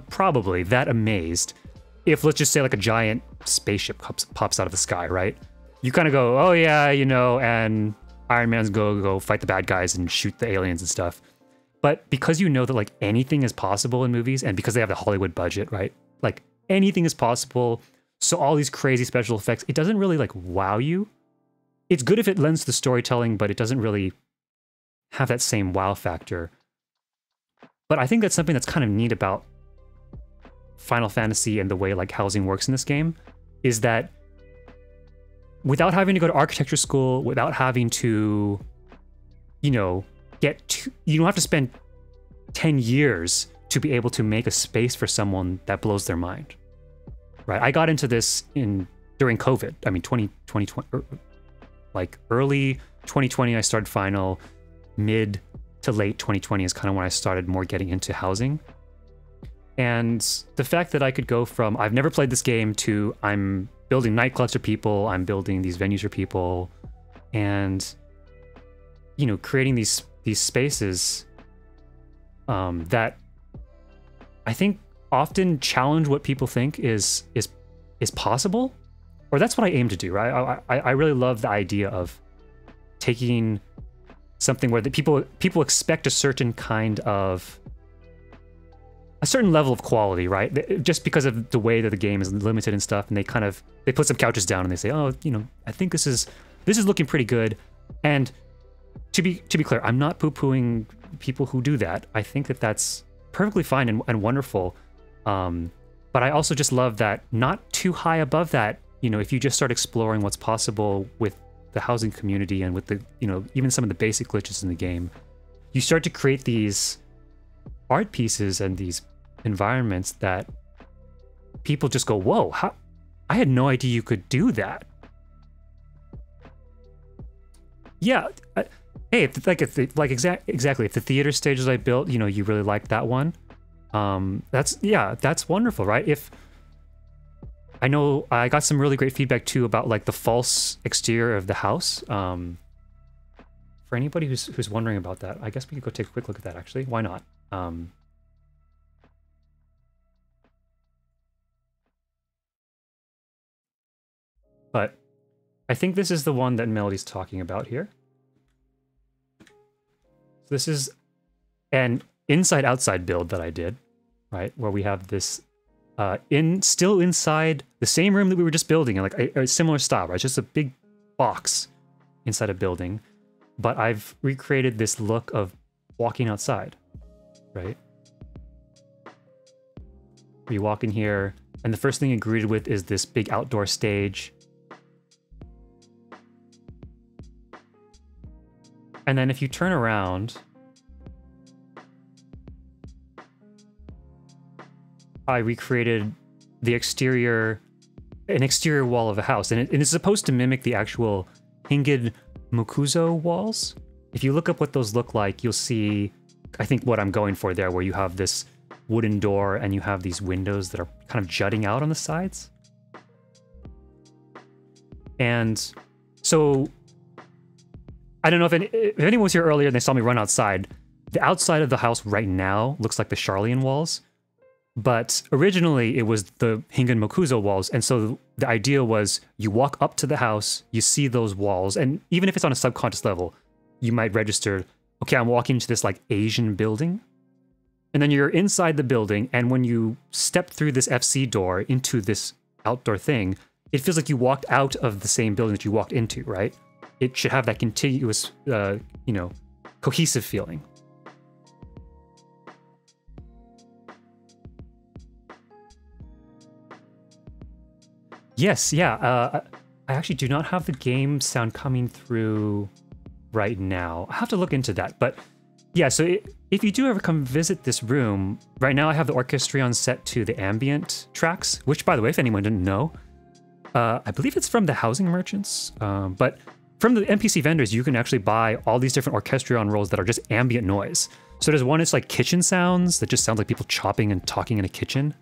A: probably that amazed if, let's just say, like a giant spaceship pops out of the sky, right? You kind of go, oh yeah, you know, and Iron Man's go fight the bad guys and shoot the aliens and stuff. But because you know that like anything is possible in movies, and because they have the Hollywood budget, right? Like anything is possible. So all these crazy special effects, it doesn't really like wow you. It's good if it lends to the storytelling, but it doesn't really have that same wow factor. But I think that's something that's kind of neat about Final Fantasy and the way like housing works in this game, is that without having to go to architecture school, without having to, you know, you don't have to spend 10 years to be able to make a space for someone that blows their mind, right? I got into this during COVID. I mean, 2020, like early 2020, I started Final. Mid to late 2020 is kind of when I started more getting into housing. And the fact that I could go from, I've never played this game, to I'm building nightclubs for people, I'm building these venues for people, and, you know, creating these spaces that I think often challenge what people think is possible, or that's what I aim to do, right? I really love the idea of taking something where the people expect a certain kind of, a certain level of quality, right? Just because of the way that the game is limited and stuff, and they put some couches down and they say, oh, you know, I think this is looking pretty good. And to be clear, I'm not poo-pooing people who do that. I think that that's perfectly fine and wonderful. But I also just love that not too high above that, you know, if you just start exploring what's possible with the housing community and with the, you know, even some of the basic glitches in the game, you start to create these art pieces and these environments that people just go, whoa, how, I had no idea you could do that. Yeah, hey, exactly. If the theater stages I built, you know, you really liked that one, that's wonderful, right? If I know I got some really great feedback too about like the false exterior of the house. For anybody who's wondering about that, I guess we could go take a quick look at that actually. Why not? But I think this is the one that Melody's talking about here. So this is an inside-outside build that I did, right? Where we have this still inside the same room that we were just building, in like a similar style, right? Just a big box inside a building. But I've recreated this look of walking outside, right? We walk in here, and the first thing you're greeted with is this big outdoor stage. And then if you turn around, I recreated the exterior, an exterior wall of a house. And it's supposed to mimic the actual Hinged Mokuzo walls. If you look up what those look like, you'll see, I think, what I'm going for there, where you have this wooden door and you have these windows that are kind of jutting out on the sides. And so I don't know if anyone was here earlier and they saw me run outside. The outside of the house right now looks like the Charlian walls, but originally it was the Hingen Mokuzo walls. And so the idea was you walk up to the house, you see those walls, and even if it's on a subconscious level, you might register, okay, I'm walking into this like Asian building. And then you're inside the building, and when you step through this FC door into this outdoor thing, it feels like you walked out of the same building that you walked into, right? It should have that contiguous, you know, cohesive feeling. Yes, yeah. I actually do not have the game sound coming through right now. I have to look into that. But yeah, so if you do ever come visit this room, right now I have the Orchestrion set to the ambient tracks, which, by the way, if anyone didn't know, I believe it's from the housing merchants, but from the NPC vendors, you can actually buy all these different orchestrion rolls that are just ambient noise. So there's one that's like kitchen sounds that just sounds like people chopping and talking in a kitchen.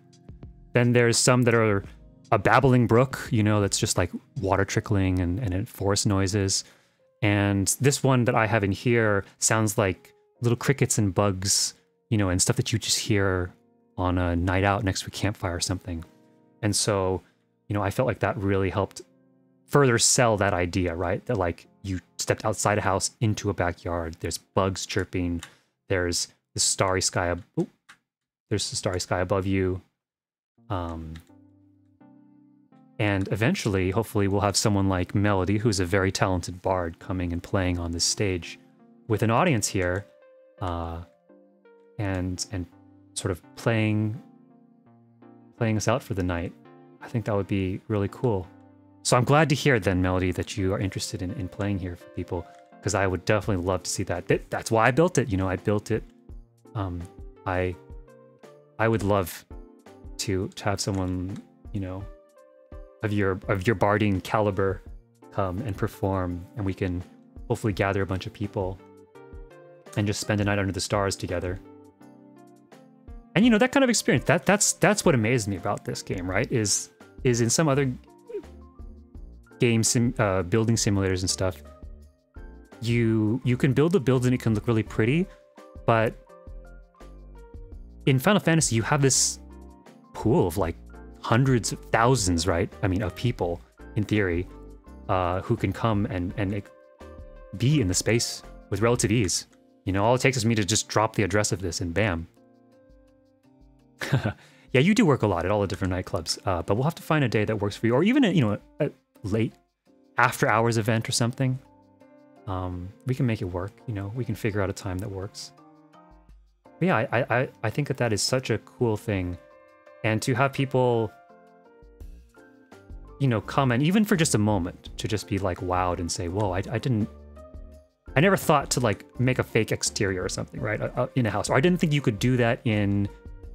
A: Then there's some that are a babbling brook, you know, that's just like water trickling and forest noises. And this one that I have in here sounds like little crickets and bugs, you know, and stuff that you just hear on a night out next to a campfire or something. And so, you know, I felt like that really helped further sell that idea, right? That like you stepped outside a house into a backyard. There's bugs chirping. There's the starry sky. There's the starry sky above you. And eventually, hopefully, we'll have someone like Melody, who's a very talented bard, coming and playing on this stage with an audience here, and sort of playing us out for the night. I think that would be really cool. So I'm glad to hear then, Melody, that you are interested in playing here for people, because I would definitely love to see that. That's why I built it. You know, I built it. I would love to have someone, you know, of your barding caliber come and perform, and we can hopefully gather a bunch of people and just spend a night under the stars together. And you know, that kind of experience, that's what amazed me about this game, right? Is in some other game building simulators and stuff, you can build a build and it can look really pretty, but in Final Fantasy you have this pool of like hundreds of thousands, right? I mean, of people, in theory, who can come and be in the space with relative ease. You know, all it takes is me to just drop the address of this and bam. Yeah, you do work a lot at all the different nightclubs, but we'll have to find a day that works for you, or even a late after hours event or something. We can make it work, you know, we can figure out a time that works. But yeah, I think that is such a cool thing. And to have people, you know, come and even for just a moment to just be like wowed and say, whoa, I never thought to like make a fake exterior or something, right? In a house. Or I didn't think you could do that in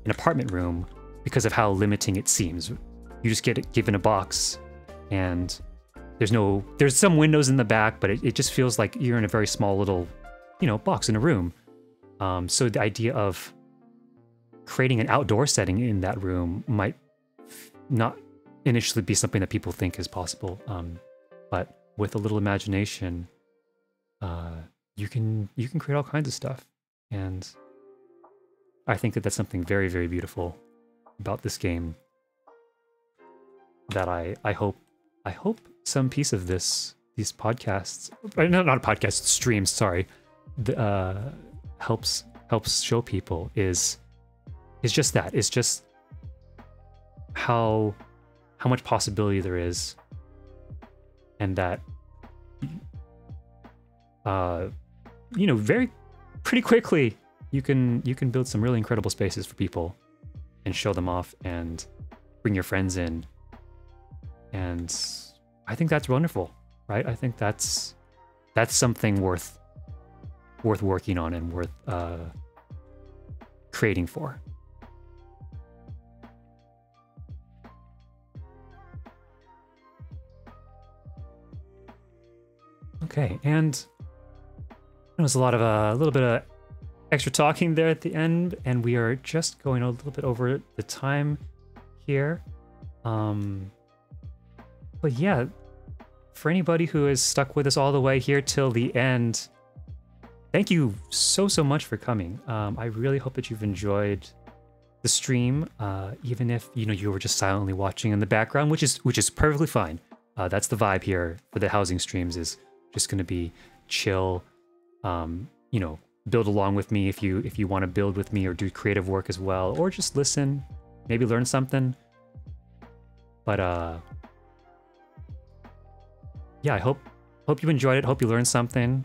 A: an apartment room because of how limiting it seems. You just get given a box and there's some windows in the back, but it just feels like you're in a very small little, you know, box in a room. So the idea of creating an outdoor setting in that room might not initially be something that people think is possible, but with a little imagination, you can create all kinds of stuff, and I think that that's something very, very beautiful about this game. That I hope some piece of these podcasts, not a podcast, streams, sorry, helps show people is just that. It's just how much possibility there is, and that you know, pretty quickly you can build some really incredible spaces for people and show them off and bring your friends in. And I think that's wonderful, right? I think that's something worth working on and worth creating for. Okay, and there was a little bit of extra talking there at the end, and we are just going a little bit over the time here. But yeah, for anybody who has stuck with us all the way here till the end, thank you so much for coming. I really hope that you've enjoyed the stream, even if you were just silently watching in the background, which is perfectly fine. That's the vibe here for the housing streams, is just going to be chill. You know, build along with me if you want to build with me or do creative work as well, or just listen, maybe learn something. But yeah, I hope you enjoyed it. Hope you learned something.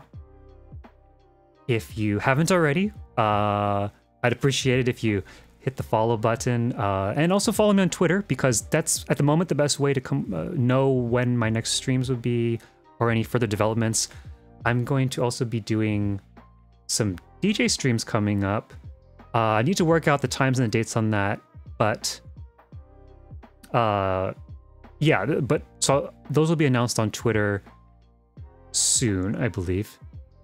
A: If you haven't already, I'd appreciate it if you hit the follow button, and also follow me on Twitter, because that's at the moment the best way to know when my next streams would be or any further developments. I'm going to also be doing some DJ streams coming up. I need to work out the times and the dates on that, but yeah, but so those will be announced on Twitter soon, I believe.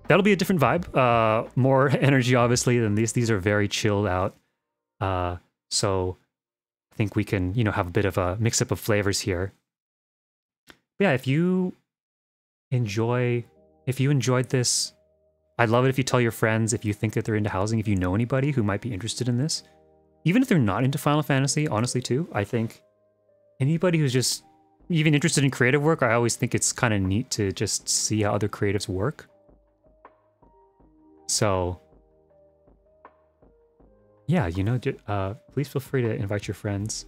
A: That'll be a different vibe. More energy, obviously, than these. These are very chilled out. So I think we can, you know, have a bit of a mix-up of flavors here. But yeah, if you enjoyed this, I'd love it if you tell your friends if you think that they're into housing, if you know anybody who might be interested in this. Even if they're not into Final Fantasy, honestly, too, I think anybody who's just even interested in creative work, I always think it's kind of neat to just see how other creatives work. So, yeah, you know, please feel free to invite your friends.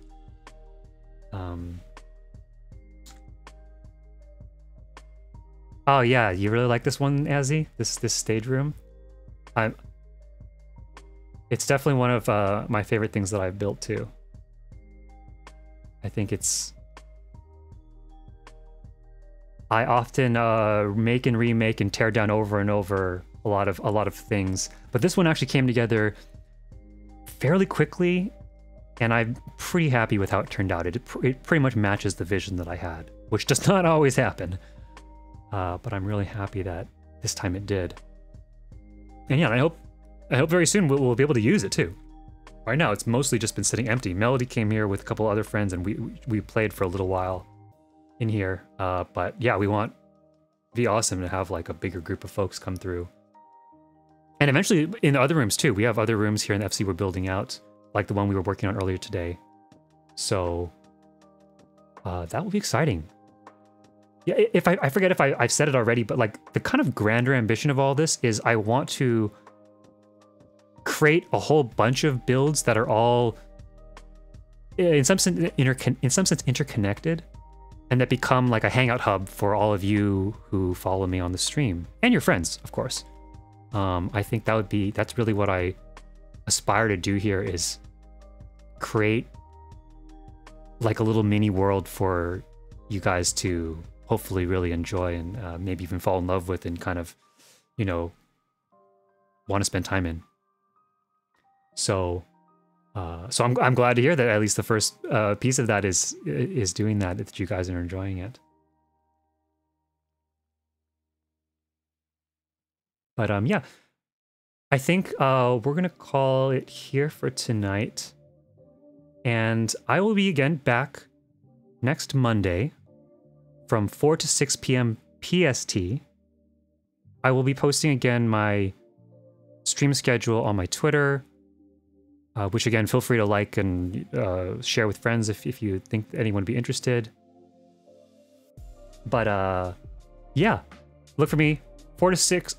A: Oh yeah, you really like this one, Azzy? This stage room? It's definitely one of my favorite things that I've built too. I think it's... I often make and remake and tear down over and over a lot of things, but this one actually came together fairly quickly, and I'm pretty happy with how it turned out. It pretty much matches the vision that I had, which does not always happen. But I'm really happy that this time it did. And yeah, I hope very soon we'll be able to use it too. Right now, it's mostly just been sitting empty. Melody came here with a couple other friends, and we played for a little while in here. But yeah, it'd be awesome to have like a bigger group of folks come through. And eventually in the other rooms too. We have other rooms here in the FC we're building out, like the one we were working on earlier today. So that will be exciting. Yeah, I forget if I've said it already, but like the kind of grander ambition of all this is I want to create a whole bunch of builds that are all in some sense interconnected, and that become like a hangout hub for all of you who follow me on the stream and your friends, of course. I think that's really what I aspire to do here, is create like a little mini world for you guys to hopefully really enjoy and maybe even fall in love with and kind of, you know, want to spend time in. So, I'm glad to hear that at least the first piece of that is doing that you guys are enjoying it. But yeah, I think we're gonna call it here for tonight, and I will be again back next Monday from 4 to 6 p.m. PST. I will be posting again my stream schedule on my Twitter, which again, feel free to like and share with friends if you think anyone would be interested. But yeah, look for me 4 to 6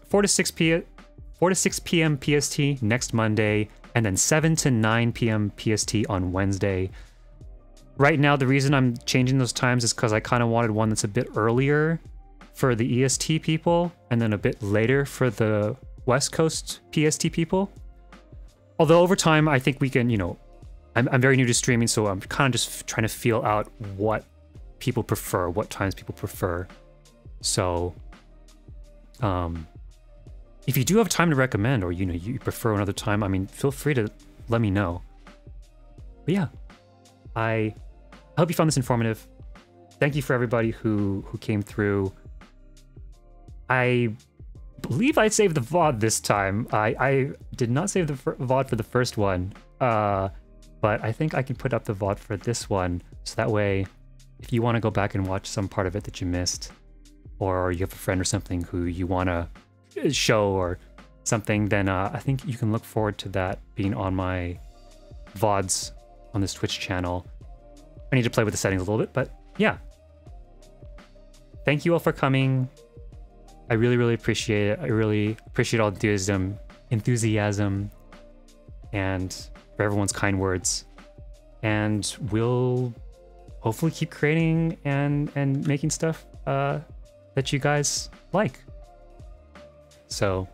A: p.m. PST next Monday, and then 7 to 9 p.m. PST on Wednesday. Right now, the reason I'm changing those times is because I kind of wanted one that's a bit earlier for the EST people, and then a bit later for the West Coast PST people. Although over time, I think we can, you know, I'm very new to streaming, so I'm kind of just trying to feel out what people prefer, what times people prefer. So, if you do have time to recommend, or, you know, you prefer another time, I mean, feel free to let me know. But yeah, I hope you found this informative. Thank you for everybody who came through. I believe I saved the VOD this time. I did not save the VOD for the first one, but I think I can put up the VOD for this one, so that way, if you want to go back and watch some part of it that you missed, or you have a friend or something who you want to show or something, then I think you can look forward to that being on my VODs on this Twitch channel. I need to play with the settings a little bit, but yeah. Thank you all for coming. I really, really appreciate it. I really appreciate all the enthusiasm, and for everyone's kind words. And we'll hopefully keep creating and making stuff that you guys like. So,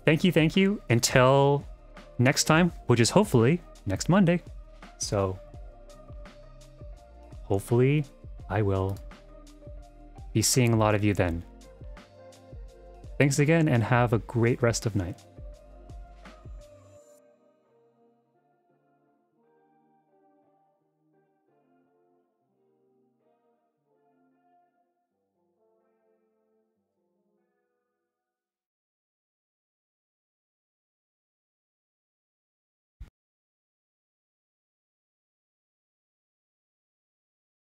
A: thank you. Until next time, which is hopefully next Monday. So, hopefully I will be seeing a lot of you then. Thanks again, and have a great rest of night.